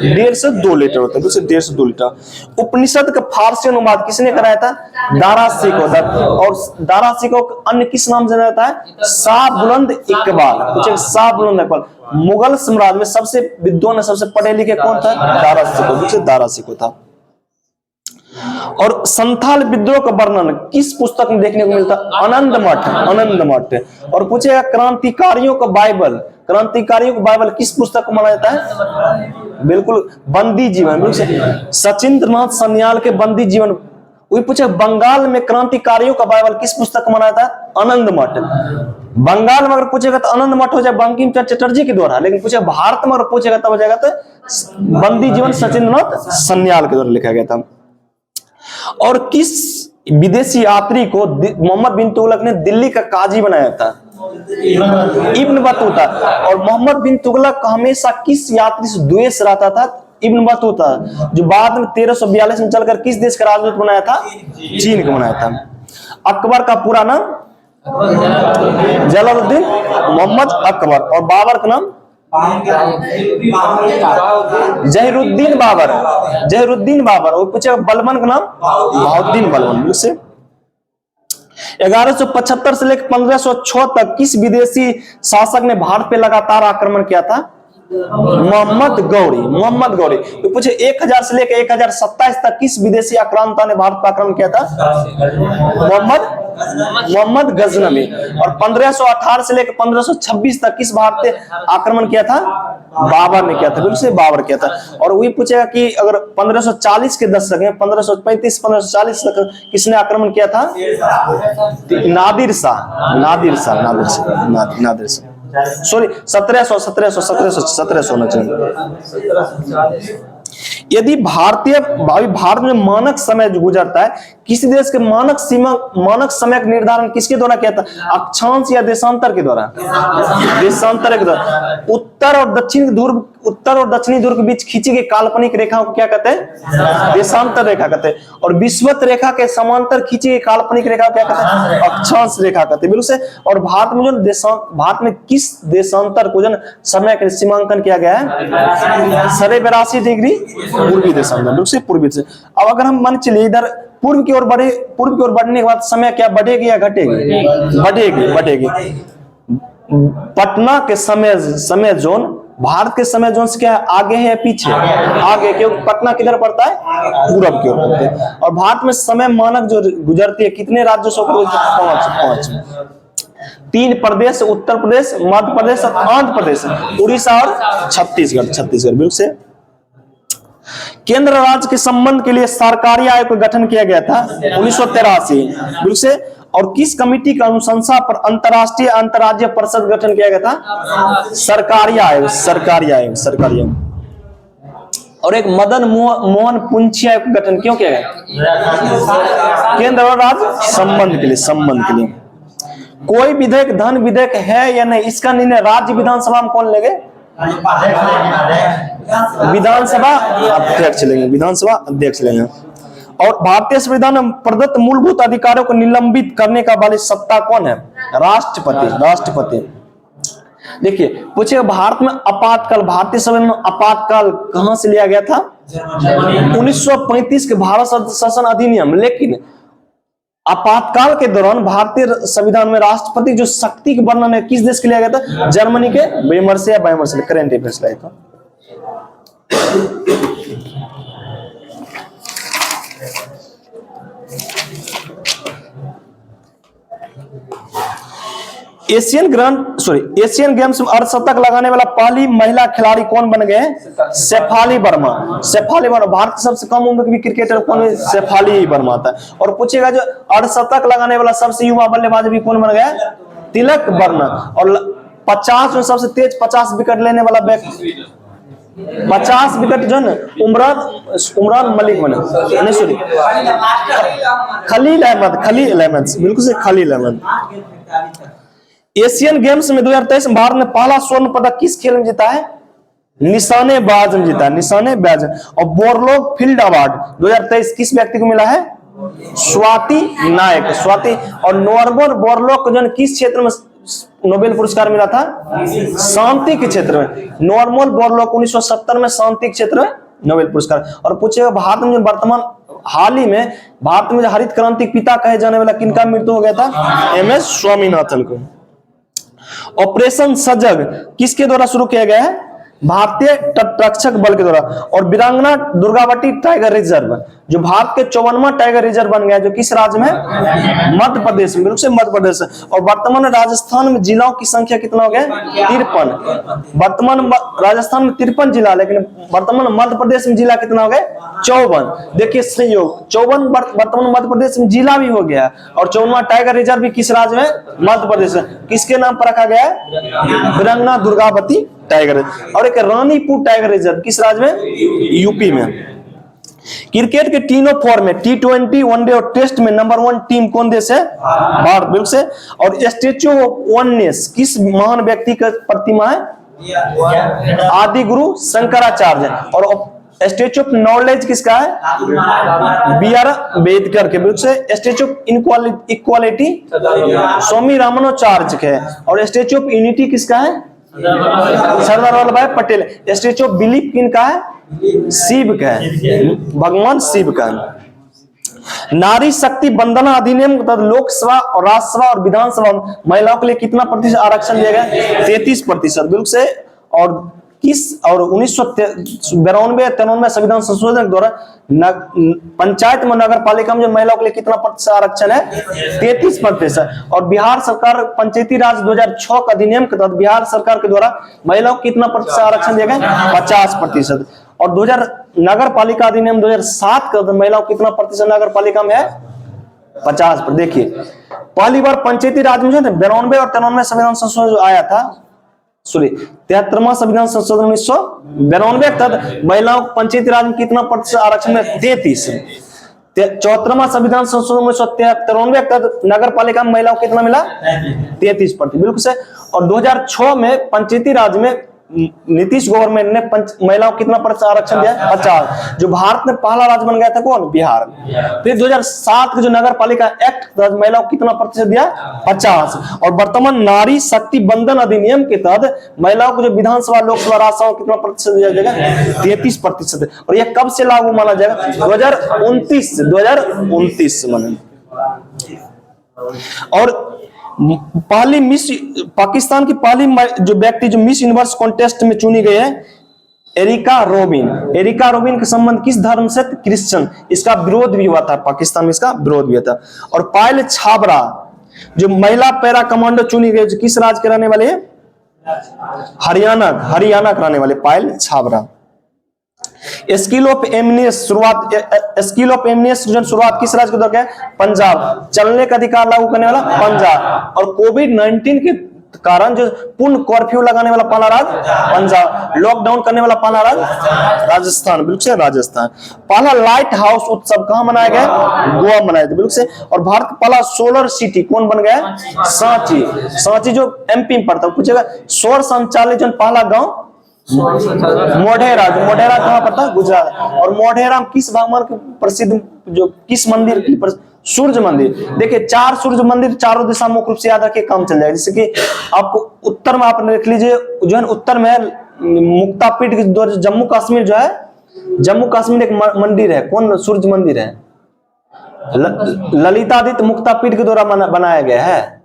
S1: 1.5 से 2 लीटर होता है, 1.5 से 2 लीटर। उपनिषद का फारसी अनुवाद किसने कराया था? दारा शिकोह। और दारा शिकोह को अन्य किस नाम से जाता है? शाह बुलंद इकबाल। शाह बुलंद इकबाल। मुगल साम्राज्य में सबसे विद्वान, सबसे पढ़े लिखे कौन था? दारा शिकोह था। और संथाल विद्रोह का वर्णन किस पुस्तक में देखने को मिलता? आनंद मठ। और पूछेगा क्रांतिकारियों का बाइबल किस पुस्तक को माना जाता है? बिल्कुल, बंदी जीवन, बिल्कुल। सचिंद्रनाथ सन्याल के बंदी जीवन। वही पूछे बंगाल में क्रांतिकारियों का बाइबल किस पुस्तक को माना जाता है? आनंद मठ। बंगाल में अगर पूछेगा तो आनंद मठ हो जाए बंकिम चंद्र चटर्जी के द्वारा, लेकिन पूछे भारत में अगर पूछेगा तब हो जाएगा तो बंदी जीवन सचिंद्रनाथ सन्याल के द्वारा लिखा गया था। और किस विदेशी यात्री को मोहम्मद बिन तुगलक ने दिल्ली का काजी बनाया था? Ibn Battuta. और मोहम्मद बिन तुगलक हमेशा किस यात्री से द्वेष रहता था? इब्न बतूता, जो बाद में 1342 में चलकर किस देश का राजदूत बनाया था? चीन को बनाया था। अकबर का पूरा नाम? जलालुद्दीन मोहम्मद अकबर। और बाबर का नाम? जहीरुद्दीन बाबर। और पूछेगा बलबन का नाम? बहाउद्दीन बलबन। से 1175 से लेकर 1506 तक किस विदेशी शासक ने भारत पे लगातार आक्रमण किया था? मोहम्मद गौरी। तो पूछे 1000 से लेकर 1027 तक किस विदेशी आक्रांता ने भारत पर आक्रमण किया था? मोहम्मद गजनवी। और 1518 से लेकर 1526 तक किस भारतीय आक्रमण किया था? बाबर ने किया था, बिल्कुल से, बाबर किया था। और वही पूछेगा कि अगर 1540 के दशक में 1535-1540 तक किसने आक्रमण किया था? नादिर शाह। सॉरी 1700 होना चाहिए। यदि भारत में मानक समय जो गुजरता है, किसी देश के मानक समय का निर्धारण किसके द्वारा किया था? अक्षांश या देशांतर के द्वारा? देशांतर के द्वारा। उत्तर और दक्षिणी ध्रुव के बीच खींची गई काल्पनिक रेखा को क्या कहते हैं? देशांतर रेखा कहते हैं। और विषुवत रेखा के समांतर खींची गई काल्पनिक रेखा को क्या कहते हैं? अक्षांश रेखा कहते हैं, बिल्कुल से। और भारत में किस देशांतर को जो समय का सीमांकन किया गया है? 82.5 डिग्री पूर्वी देशांतर, बिल्कुल से, पूर्वी से। अब अगर हम मान चलिए इधर पूर्व की ओर बढ़ने के बाद समय क्या बढ़ेगी या घटेगी? बढ़ेगी। पटना के समय जोन भारत के समय जोन से क्या है, आगे है या पीछे? आगे, क्योंकि पटना किधर पड़ता है? पूरब की ओर पड़ता है। और भारत में समय मानक जो गुजरती है कितने राज्यों से? 5 3 प्रदेश, उत्तर प्रदेश, मध्य प्रदेश और आंध्र प्रदेश, उड़ीसा और छत्तीसगढ़। बिल्कुल से। केंद्र राज्य के संबंध के लिए सरकारी आयोग का गठन किया गया था 1983, बिल्कुल से। और किस कमेटी की अनुशंसा पर अंतरराष्ट्रीय अंतरराज्य परिषद गठन किया गया था? सरकारी आयोग। और एक मदन मोहन पुंछी आयोग का गठन क्यों किया गया? केंद्र और राज्य संबंध के लिए। कोई विधेयक धन विधेयक है या नहीं, इसका निर्णय राज्य विधानसभा में कौन लेंगे? विधानसभा अध्यक्ष लेंगे। और भारतीय संविधान में प्रदत्त मूलभूत अधिकारों को निलंबित करने का वाली सत्ता कौन है? राष्ट्रपति। देखिए पूछे भारत में आपातकाल, भारतीय संविधान में आपातकाल कहां से लिया गया था? 1935 के भारत शासन अधिनियम। लेकिन आपातकाल के दौरान भारतीय संविधान में राष्ट्रपति जो शक्ति के वर्णन है किस देश के लिया गया था? जर्मनी के वेमर से करेंट अफेयर्स लाया था। एशियन गेम्स में अर्धशतक लगाने वाला पहली महिला खिलाड़ी कौन बन गए? शेफाली वर्मा। भारत के सबसे कम उम्र के क्रिकेटर कौन है? शेफाली वर्मा था। और पूछेगा जो अर्धशतक लगाने वाला सबसे युवा बल्लेबाज भी कौन बन गया? तिलक वर्मा। और 50 में सबसे तेज 50 विकेट लेने वाला व्यक्ति, 50 विकेट जो है उमरान मलिक बने, नहीं सॉरी खलील अहमद, बिल्कुल से खलील अहमद। एशियन गेम्स में 2023 में भारत ने पहला स्वर्ण पदक किस खेल में जीता है? निशानेबाज में जीता है। और बोरलोग फील्ड अवार्ड 2023 किस व्यक्ति को मिला है? स्वाति नायक। और नॉर्मन बोरलोग को जो किस क्षेत्र में नोबेल पुरस्कार मिला था? शांति के क्षेत्र में। नॉर्मन बोरलोग 1970 में शांति के क्षेत्र में नोबेल पुरस्कार। और पूछेगा भारत में जो वर्तमान हाल ही में भारत में जो हरित क्रांति पिता कहे जाने वाला किनका मृत्यु हो गया था? MS स्वामीनाथन को। ऑपरेशन सजग किसके द्वारा शुरू किया गया है? भारतीय तटरक्षक बल के द्वारा। और वीरांगना दुर्गावती टाइगर रिजर्व जो भारत के 54वां टाइगर रिजर्व बन गया, जो किस राज्य में? मध्य प्रदेश में, बिल्कुल से मध्य प्रदेश। और वर्तमान में राजस्थान में जिलाओं की संख्या कितना हो गया? 53। वर्तमान राजस्थान में 53 जिला, लेकिन वर्तमान मध्य प्रदेश में जिला कितना हो गया? 54। देखिए संयोग 54 वर्तमान मध्य प्रदेश में जिला भी हो गया। और 54वां टाइगर रिजर्व भी किस राज्य में? मध्य प्रदेश में। किसके नाम पर रखा गया है? वीरांगना दुर्गावती टाइगर। और एक रानीपुर टाइगर रिजर्व किस राज्य में? यूपी में। क्रिकेट के तीनों फॉर्मेट T20, वनडे और टेस्ट में नंबर 1 टीम कौन देश है? भारत, बिल्कुल से। और स्टैच्यू ऑफ वननेस किस महान व्यक्ति का प्रतिमा है? आदि गुरु शंकराचार्य। और स्टैच्यू ऑफ नॉलेज किसका है? BR अम्बेडकर के, बिल्कुल से। स्टैच्यू ऑफ इक्वालिटी स्वामी रामानुजाचार्य के। और स्टैच्यू ऑफ यूनिटी किसका है? सरदार वल्लभ भाई पटेल। स्टैच्यू ऑफ बिलीफ किनका है? शिव का है, भगवान शिव का। नारी शक्ति वंदना अधिनियम लोकसभा और राज्यसभा और विधानसभा महिलाओं के लिए कितना प्रतिशत आरक्षण दिया गया? 33%, बिल्कुल से। और 1992-93 संविधान संशोधन के द्वारा पंचायत में नगर पालिका में जो महिलाओं के लिए कितना प्रतिशत आरक्षण है? 33%। और बिहार सरकार पंचायती राज 2006 का अधिनियम के तहत बिहार सरकार के द्वारा महिलाओं को कितना प्रतिशत आरक्षण दिया गया? 50%। और 2000 नगर पालिका अधिनियम 2007 का महिलाओं को कितना प्रतिशत नगर पालिका में है? 50%। देखिए पहली बार पंचायती राज में जो 92 और 93 संविधान संशोधन जो आया था, 73वां संविधान संशोधन 1992 तक महिलाओं को पंचायती राज में कितना प्रतिशत आरक्षण में? 33। 74वां संविधान संशोधन 1993 तक नगर पालिका में महिलाओं को कितना मिला? 33%, बिल्कुल से। और 2006 में पंचायती राज में नीतीश गवर्नमेंट ने महिलाओं को कितना प्रतिशत आरक्षण दिया? 50। जो भारत में पहला राज्य बन गया था कौन? बिहार। फिर 2007 के जो नगर पालिका एक्ट महिलाओं को कितना प्रतिशत दिया? 50। और वर्तमान नारी शक्ति बंधन अधिनियम के तहत महिलाओं को जो विधानसभा लोकसभा राज्यसभा कितना प्रतिशत दिया जाएगा? 33%। और यह कब से लागू माना जाएगा? 2029 माने। और पहली मिस पाकिस्तान की पहली जो व्यक्ति जो मिस यूनिवर्स कॉन्टेस्ट में चुनी गई है, एरिका रोबिन। एरिका रोबिन का संबंध किस धर्म से? क्रिश्चियन। इसका विरोध भी हुआ था पाकिस्तान में, इसका विरोध भी हुआ था। और पायल छाबरा जो महिला पैरा कमांडो चुनी गई, जो किस राज्य के रहने वाले है? हरियाणा के रहने वाले पायल छाबरा। स्किल ऑफ एमिनेंस शुरुआत किस राज्य के द्वारा? पंजाब। चलने का अधिकार लागू करने वाला? पंजाब। और कोविड-19 के कारण जो पूर्ण कर्फ्यू लगाने वाला पहला राज्य? पंजाब। लॉकडाउन करने वाला पहला राज्य? राजस्थान। बिल्कुल राजस्थान। पहला लाइट हाउस उत्सव कहां मनाया गया? गोवा मनाया गया। बिल्कुल से। और भारत का पहला सोलर सिटी कौन बन गया? सांची। सांची जो एमपी में पड़ता है। पूछेगा सौर संचालित जो पहला गांव? मोढेरा। मोढेरा कहां पड़ता है? गुजरात। और मोढेरा में किस भगवान के प्रसिद्ध जो किस मंदिर की? सूर्य मंदिर। देखिए 4 सूर्य मंदिर चारों दिशा मुख्य रूप से याद रखिए, काम चल जाएगा। जैसे कि आपको उत्तर में आपने देख लीजिए, जो है उत्तर में मुक्तापीठ के द्वारा जम्मू कश्मीर जो है, जम्मू कश्मीर एक मंदिर है। कौन सूर्य मंदिर है? ललितादित्य मुक्तापीठ के द्वारा बनाया गया है।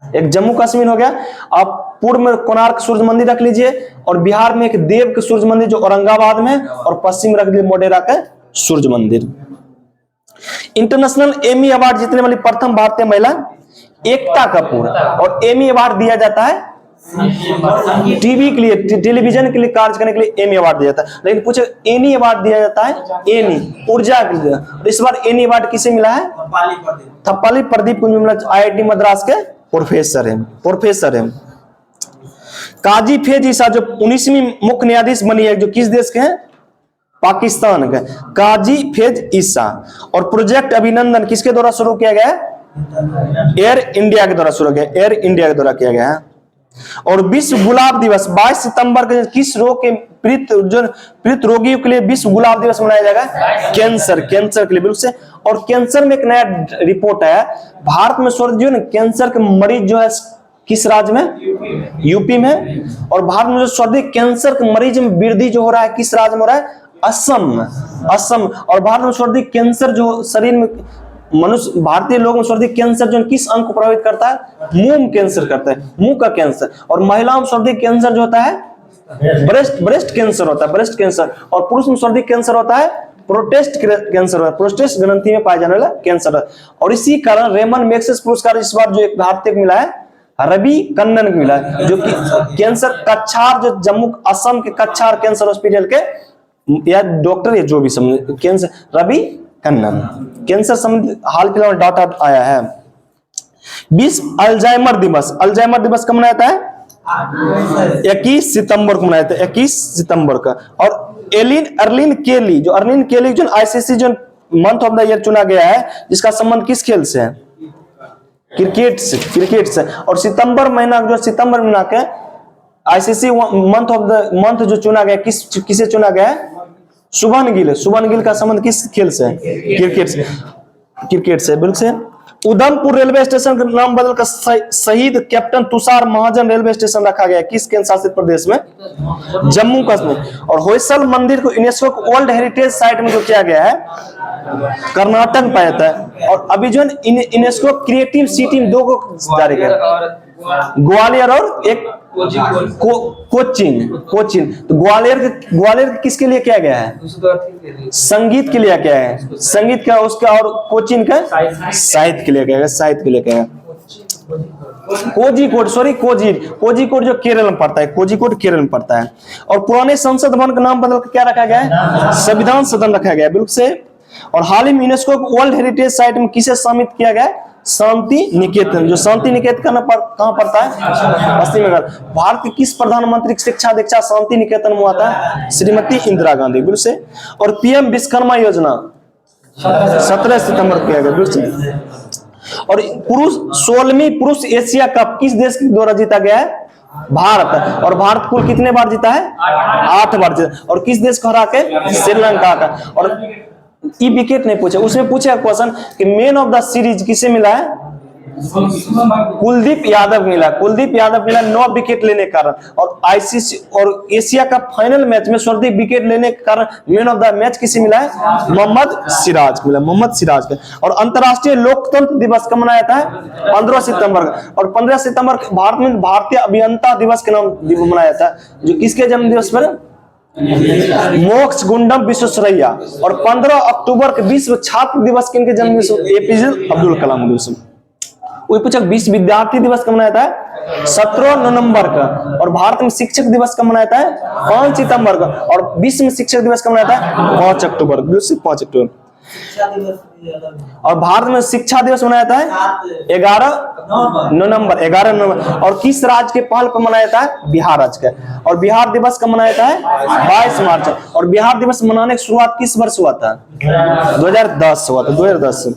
S1: एक जम्मू कश्मीर हो गया। आप पूर्व में कोणार्क सूर्य मंदिर रख लीजिए, और बिहार में एक देव के सूर्य मंदिर जो औरंगाबाद में, और पश्चिम रख लीजिए मोढेरा का सूर्य मंदिर। इंटरनेशनल एमी अवार्ड जीतने वाली प्रथम भारतीय महिला एकता कपूर। और एमी अवार्ड दिया जाता है टीवी के लिए, टेलीविजन के लिए कार्य करने के लिए एमी अवार्ड दिया जाता है। लेकिन पूछे एनी अवार्ड दिया जाता है? एनी ऊर्जा के लिए। इस बार एनी अवार्ड किसे मिला है? थप्पाली प्रदीप कुंज IIT मद्रास के प्रोफेसर है। काजी फेज ईसा जो 19वीं मुख्य न्यायाधीश बनी है, जो किस देश के हैं? पाकिस्तान के। काजी फेज ईसा। और प्रोजेक्ट अभिनंदन किसके द्वारा शुरू किया गया है? एयर इंडिया के द्वारा शुरू किया, एयर इंडिया के द्वारा किया गया है। और विश्व गुलाब दिवस 22 सितंबर के किस रोग के पीड़ित रोगियों के लिए विश्व गुलाब दिवस मनाया जाएगा? कैंसर के लिए। बिल्कुल से। और कैंसर में एक नया रिपोर्ट है, भारत में जो है कैंसर के मरीज जो है किस राज्य में? यूपी में। और भारत में जो सर्वाधिक कैंसर के मरीज में वृद्धि जो हो रहा है किस राज्य में हो रहा है? असम। और भारत में सर्वाधिक कैंसर जो शरीर में मनुष्य भारतीय लोगों में सर्वाधिक कैंसर जो किस अंग को प्रभावित करता है? मुंह में कैंसर करता है, मुंह का कैंसर। और महिलाओं में सर्वाधिक कैंसर जो होता है ब्रेस्ट कैंसर होता है, ब्रेस्ट कैंसर। और पुरुष में सर्वाधिक कैंसर होता है प्रोस्टेट कैंसर होता है, प्रोस्टेट ग्रंथि में पाया जाने वाला कैंसर। और इसी कारण रेमन मैग्सेसे पुरस्कार इस बार जो एक भारतीय को मिला है, रवि कन्नन को मिला है, जो कि कैंसर कच्छार, जो जम्मू असम के कच्छार कैंसर हॉस्पिटल के या डॉक्टर या जो भी समझ कैंसर, रवि कन्नन। कैंसर संबंधी हाल फिलहाल डाटा आया है। विश्व अल्जाइमर दिवस कब मनाया जाता है? 21 सितंबर को मनाया जाता है, 21 सितंबर का। और अर्लिन केली जो ICC जो मंथ ऑफ द ईयर चुना गया है, जिसका संबंध किस खेल से है? क्रिकेट से। और सितंबर महीना के ICC मंथ जो चुना गया, किसे चुना गया है? शुभन गिल का संबंध किस खेल से है? क्रिकेट से। बिल्कुल से। उधमपुर रेलवे स्टेशन का नाम बदलकर शहीद कैप्टन तुषार महाजन रेलवे स्टेशन रखा गया। किस केंद्र शासित प्रदेश में? जम्मू कश्मीर। और होयसल मंदिर को यूनेस्को वर्ल्ड हेरिटेज साइट में जो किया गया है, कर्नाटक में पाया जाता है। और अभी जो यूनेस्को क्रिएटिव सिटी में 2 को जारी किया, ग्वालियर और एक कोचीन। तो ग्वालियर किसके लिए किया गया है? संगीत के लिए किया है, संगीत का उसका। और कोचीन का साहित्य के लिए किया गया। कोझिकोड जो केरल में पड़ता है। और पुराने संसद भवन का नाम बदल कर क्या रखा गया है? संविधान सदन रखा गया है। बिल्कुल से। और हाल ही में यूनेस्को वर्ल्ड हेरिटेज साइट में किसे सम्मिलित किया गया? शांति निकेतन। जो शांति निकेतन कहां पड़ता है? पश्चिम बंगाल। भारत के किस प्रधानमंत्री की शिक्षा दीक्षा शांति निकेतन में हुआ था? श्रीमती इंदिरा गांधी। बिल्कुल से। और PM विश्वकर्मा योजना 17 सितंबर को किया गया। बिल्कुल से। और 16वीं पुरुष एशिया कप किस देश के द्वारा जीता गया है? भारत। और भारत कुल कितने बार जीता है? 8 बार जीता। और किस देश को हरा के? श्रीलंका का। और ये विकेट नहीं पूछे, उसमें पूछा क्वेश्चन कि मैन ऑफ द सीरीज किसे मिला है? कुलदीप यादव मिला। कुलदीप यादव मिला 9 विकेट लेने के कारण। और आईसीसी और एशिया का फाइनल मैच में सर्वाधिक विकेट लेने के कारण मैन ऑफ द मैच किसे मिला है? मोहम्मद सिराज को मिला, मोहम्मद सिराज का। और अंतरराष्ट्रीय लोकतंत्र दिवस कब मनाया जाता है? 15 सितंबर का। और 15 सितंबर भारत में भारतीय अभियंता दिवस के नाम मनाया जाता है, जो किसके जन्म दिवस पर? मोक्ष गुंडम विश्वेश्वरैया। और 15 अक्टूबर के विश्व छात्र दिवस किनके जन्म दिवस? एपीजे अब्दुल कलाम दिवस। वही पूछा विश्व विद्यार्थी दिवस कब मनाया जाता है? 17 नवंबर का। और भारत में शिक्षक दिवस कब मनाया जाता है? 5 सितंबर का। और विश्व में शिक्षक दिवस कब मनाया जाता है? 5 अक्टूबर। 5 अक्टूबर। और भारत में शिक्षा दिवस मनाया जाता है 11 नवंबर। और किस राज्य के पहल पर मनाया जाता है? बिहार राज्य का। और बिहार दिवस कब मनाया जाता है? 22 मार्च। और बिहार दिवस मनाने की शुरुआत किस वर्ष हुआ था? 2010 हुआ था, 2010।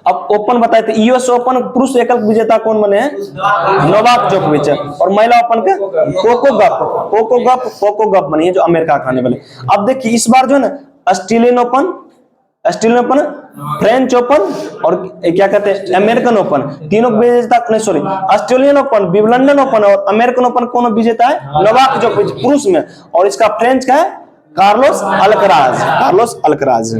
S1: अब ओपन बताए थे, यूएस ओपन पुरुष एकल विजेता कौन बने हैं? नोवाक जोकोविच। और महिला ओपन के कोको गफ बनी है, जो अमेरिका का आने वाले। अब देखिए इस बार जो है ना ऑस्ट्रेलियन ओपन, फ्रेंच ओपन और क्या कहते हैं अमेरिकन ओपन, तीनों विजेता नहीं, sorry Australian open, Wimbledon open और अमेरिकन ओपन कौन विजेता है? नोवाक जोकोविच पुरुष में। और इसका फ्रेंच का है कार्लोस अल्कराज।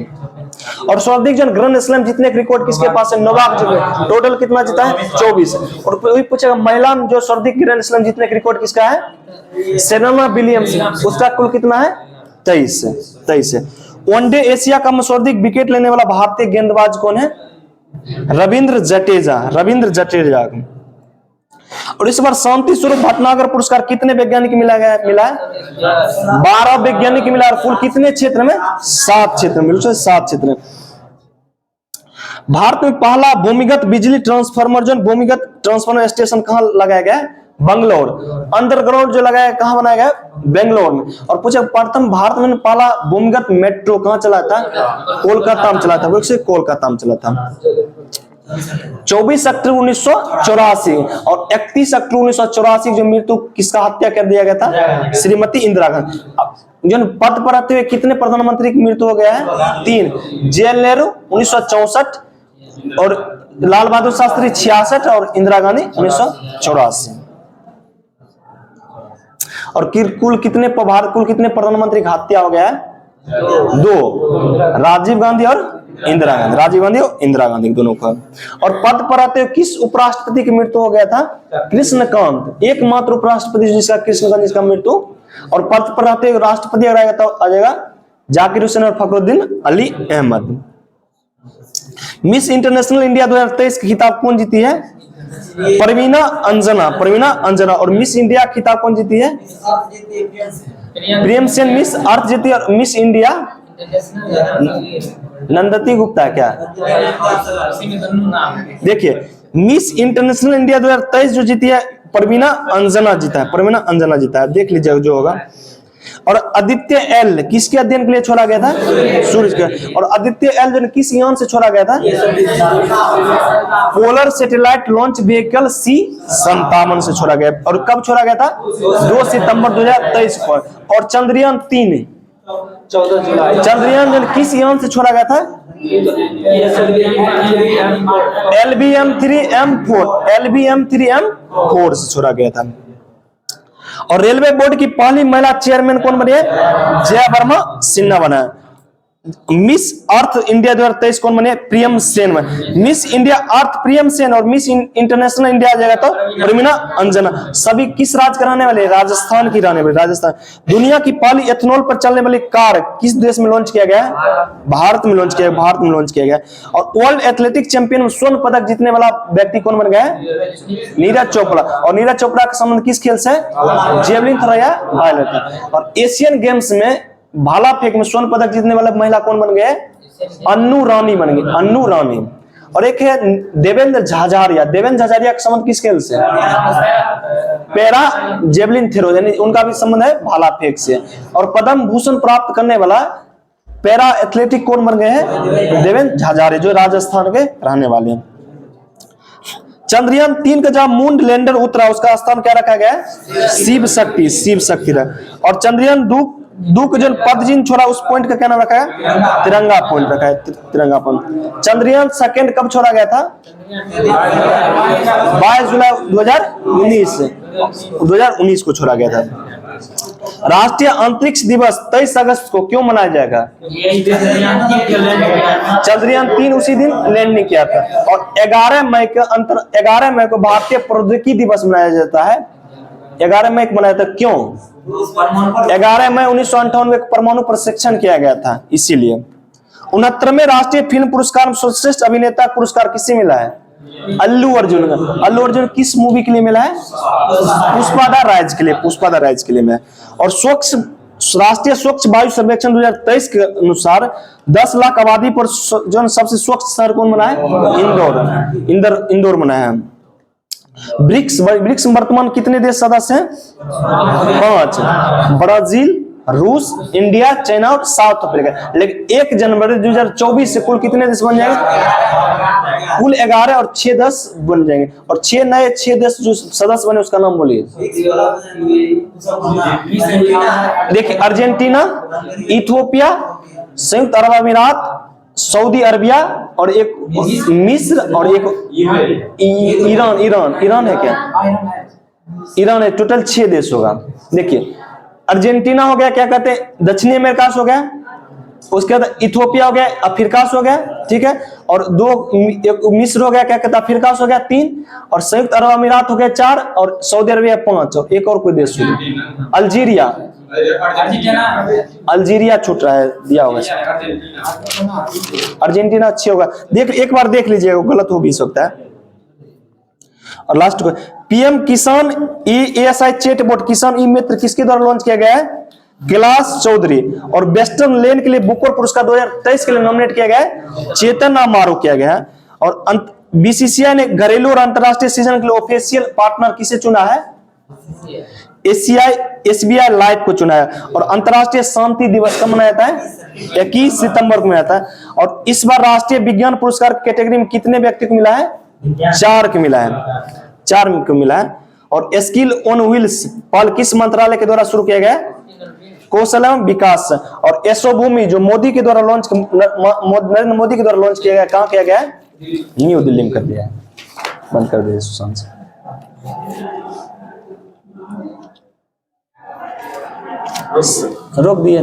S1: और सर्वाधिक जन ग्रैंड स्लैम जीतने का रिकॉर्ड किसके पास है? नोवाक जोकोविच। टोटल कितना जीता है? 24। और वही पूछेगा महिला में जो सर्वाधिक ग्रैंड स्लैम जीतने का रिकॉर्ड किसका है? Serena Williams. उसका कुल कितना है? 23 है। वनडे एशिया का सर्वाधिक विकेट लेने वाला भारतीय गेंदबाज कौन है? रविंद्र जडेजा। और इस बार शांति स्वरूप भटनागर पुरस्कार कितने वैज्ञानिक मिला है? 12 वैज्ञानिक मिला। और कुल कितने क्षेत्र में? 7 क्षेत्र में। 7 क्षेत्र में। भारत में पहला भूमिगत बिजली ट्रांसफार्मर, जो भूमिगत ट्रांसफार्मर स्टेशन कहां लगाया गया है? बंगलोर। अंडरग्राउंड जो लगाया कहां बनाया गया? बेंगलोर में। और पूछा प्रथम भारत में पहला भूमिगत मेट्रो कहां चला था? कोलकाता में चला था। कोलकाता में चला था। 24 अक्टूबर 1984 और 31 अक्टूबर 1984 जो मृत्यु किसका हत्या कर दिया गया था? श्रीमती इंदिरा गांधी। जो पद पर रहते हुए कितने प्रधानमंत्री की मृत्यु हो गया है? 3। जवाहरलाल नेहरू 1964 और लाल बहादुर शास्त्री 66 और इंदिरा गांधी 1984। और कुल कितने प्रधानमंत्री का हत्या हो गया है? 2। राजीव गांधी और इंदिरा गांधी दोनों का। और पद पर आते हुए किस उपराष्ट्रपति की मृत्यु हो गया था? कृष्णकांत। एकमात्र उपराष्ट्रपति जिसका कृष्णकांत जिसका मृत्यु। और पद पर आते हुए राष्ट्रपति रहेगा तो आ जाएगा जाकिर हुसैन और Fakhruddin Ali Ahmed. Miss International India 2023 की खिताब कौन जीती है? परवीना अंजना। और मिस इंडिया खिताब कौन जीती है? प्रेम सेन मिस अर्थ जीती। और मिस इंडिया नंदती गुप्ता क्या? देखिए मिस इंटरनेशनल इंडिया 2023 जो जीती है परवीना अंजना जीता है। देख लीजिए जो होगा। और आदित्य एल किसके अध्ययन के लिए छोड़ा गया था? सूरज का। और आदित्य एल जो किस यान से छोड़ा गया था? Polar satellite launch vehicle C-57 से छोड़ा गया। और कब छोड़ा गया था? 2 सितंबर 2023 को। और चंद्रयान 3 चंद्रयान जो किस यान से छोड़ा गया था? LBM-3M4 से छोड़ा गया था। और रेलवे बोर्ड की पहली महिला चेयरमैन कौन बनी है? जया वर्मा सिन्हा बना। मिस अर्थ इंडिया 2023 कौन बने? प्रियम सेन। मिस इंडिया अर्थ प्रियम सेन और मिस इंटरनेशनल इंडिया आ जाएगा तो परवीना अंजना। सभी किस राज्य के रहने वाले? राजस्थान की रहने वाली। राजस्थान। दुनिया की पहली एथेनॉल पर चलने वाली कार किस देश में लॉन्च किया गया? भारत में लॉन्च किया गया। और वर्ल्ड एथलेटिक चैंपियन में स्वर्ण पदक जीतने वाला व्यक्ति कौन बन गया है? नीरज चोपड़ा। और नीरज चोपड़ा का संबंध किस खेल से? जेवलिन थ्रो या पायलट। और एशियन गेम्स में भाला फेंक में स्वर्ण पदक जीतने वाला महिला कौन बन गए? अन्नू रानी बन गई। और एक है देवेंद्र झाझारिया का संबंध किस खेल से? पैरा जेवलिन थ्रो, यानी उनका भी संबंध है भाला फेंक से। और पद्म भूषण प्राप्त करने वाला पैरा एथलेटिक कौन बन गए हैं? देवेंद्र झाझारिया, जो राजस्थान के रहने वाले हैं। चंद्रयान 3 का जहां मून लैंडर उतरा उसका स्थान क्या रखा गया है? शिव शक्ति, शिव शक्ति रहा। और चंद्रयान 2 का जो पदचिन्ह छोड़ा उस पॉइंट का क्या नाम रखा है? तिरंगा पॉइंट रखा है, तिरंगा पॉइंट। चंद्रयान 2 कब छोड़ा गया था? 22 जुलाई 2019 को छोड़ा गया था। राष्ट्रीय अंतरिक्ष दिवस 23 अगस्त को क्यों मनाया जाएगा? चंद्रयान 3 उसी दिन लैंडिंग किया था। और 11 मई को भारतीय प्रौद्योगिकी दिवस मनाया जाता है। 11 मई को मनाया था, क्यों? 11 मई 1958 को परमाणु प्रशिक्षण किया गया था, इसीलिए। 69वें राष्ट्रीय फिल्म पुरस्कार में सर्वश्रेष्ठ अभिनेता पुरस्कार किसे मिला है? अल्लू अर्जुन। अल्लू अर्जुन किस मूवी के लिए मिला है? पुष्पा द राइज के लिए, पुष्पा द राइज के लिए में। और राष्ट्रीय स्वच्छ वायु सर्वेक्षण 2023 के अनुसार 10 लाख आबादी पर जो सबसे स्वच्छ शहर कौन बना है? इंदौर बना है। ब्रिक्स में वर्तमान कितने देश सदस्य हैं? 5। ब्राजील, रूस, इंडिया, चाइना और साउथ अफ्रीका। लेकिन 1 जनवरी 2024 से कुल कितने देश बन जाएंगे? कुल 11 और 6 देश बन जाएंगे। और 6 देश जो सदस्य बने उसका नाम बोलिए। देखिए, अर्जेंटीना, इथियोपिया, संयुक्त अरब अमीरात, सऊदी अरबिया और एक मिस्र और एक ईरान है क्या? ईरान है। टोटल 6 देश होगा। देखिए, अर्जेंटीना हो गया, क्या कहते हैं, दक्षिणी अमेरिका हो गया। उसके बाद इथियोपिया हो गया, अफ्रीका हो गया, ठीक है। और 2 मिस्र हो गया, क्या कहते हैं, अफ्रीका हो गया 3। और संयुक्त अरब अमीरात हो गया 4 और सऊदी अरबिया 5 और एक और कोई देश हो गया अल्जीरिया छूट रहा है, दिया होगा। अर्जेंटीना अच्छी होगा। एक बार देख लीजिएगा, गलत हो भी सकता है। और लास्ट को पीएम किसान एएसआई चैट बोट किसान ई मित्र किसके द्वारा लॉन्च किया गया है? कैलाश चौधरी। और वेस्टर्न लेन के लिए बुकर पुरस्कार 2023 के लिए नॉमिनेट किया गया है चेतन अमारो किया गया है। और बीसीसीआई ने घरेलू और अंतरराष्ट्रीय सीजन के लिए ऑफिशियल पार्टनर किसे चुना है? एसबीआई लाइफ को चुना है। और अंतरराष्ट्रीय शांति दिवस कब मनाया जाता है? 21 सितंबर को मनाया जाता है। और इस बार राष्ट्रीय विज्ञान पुरस्कार कैटेगरी में कितने व्यक्ति को मिला है? 4 को मिला है, 4 को मिला है। और स्किल ऑन व्हील्स पहल किस मंत्रालय के द्वारा शुरू किया गया? कौशल एवं विकास। और एसो भूमि जो मोदी के द्वारा लॉन्च, नरेंद्र मोदी के द्वारा लॉन्च किया गया, कहां किया गया है? न्यू दिल्ली में कर दिया है, बंद कर दिया सुशांत से। रोक दिए।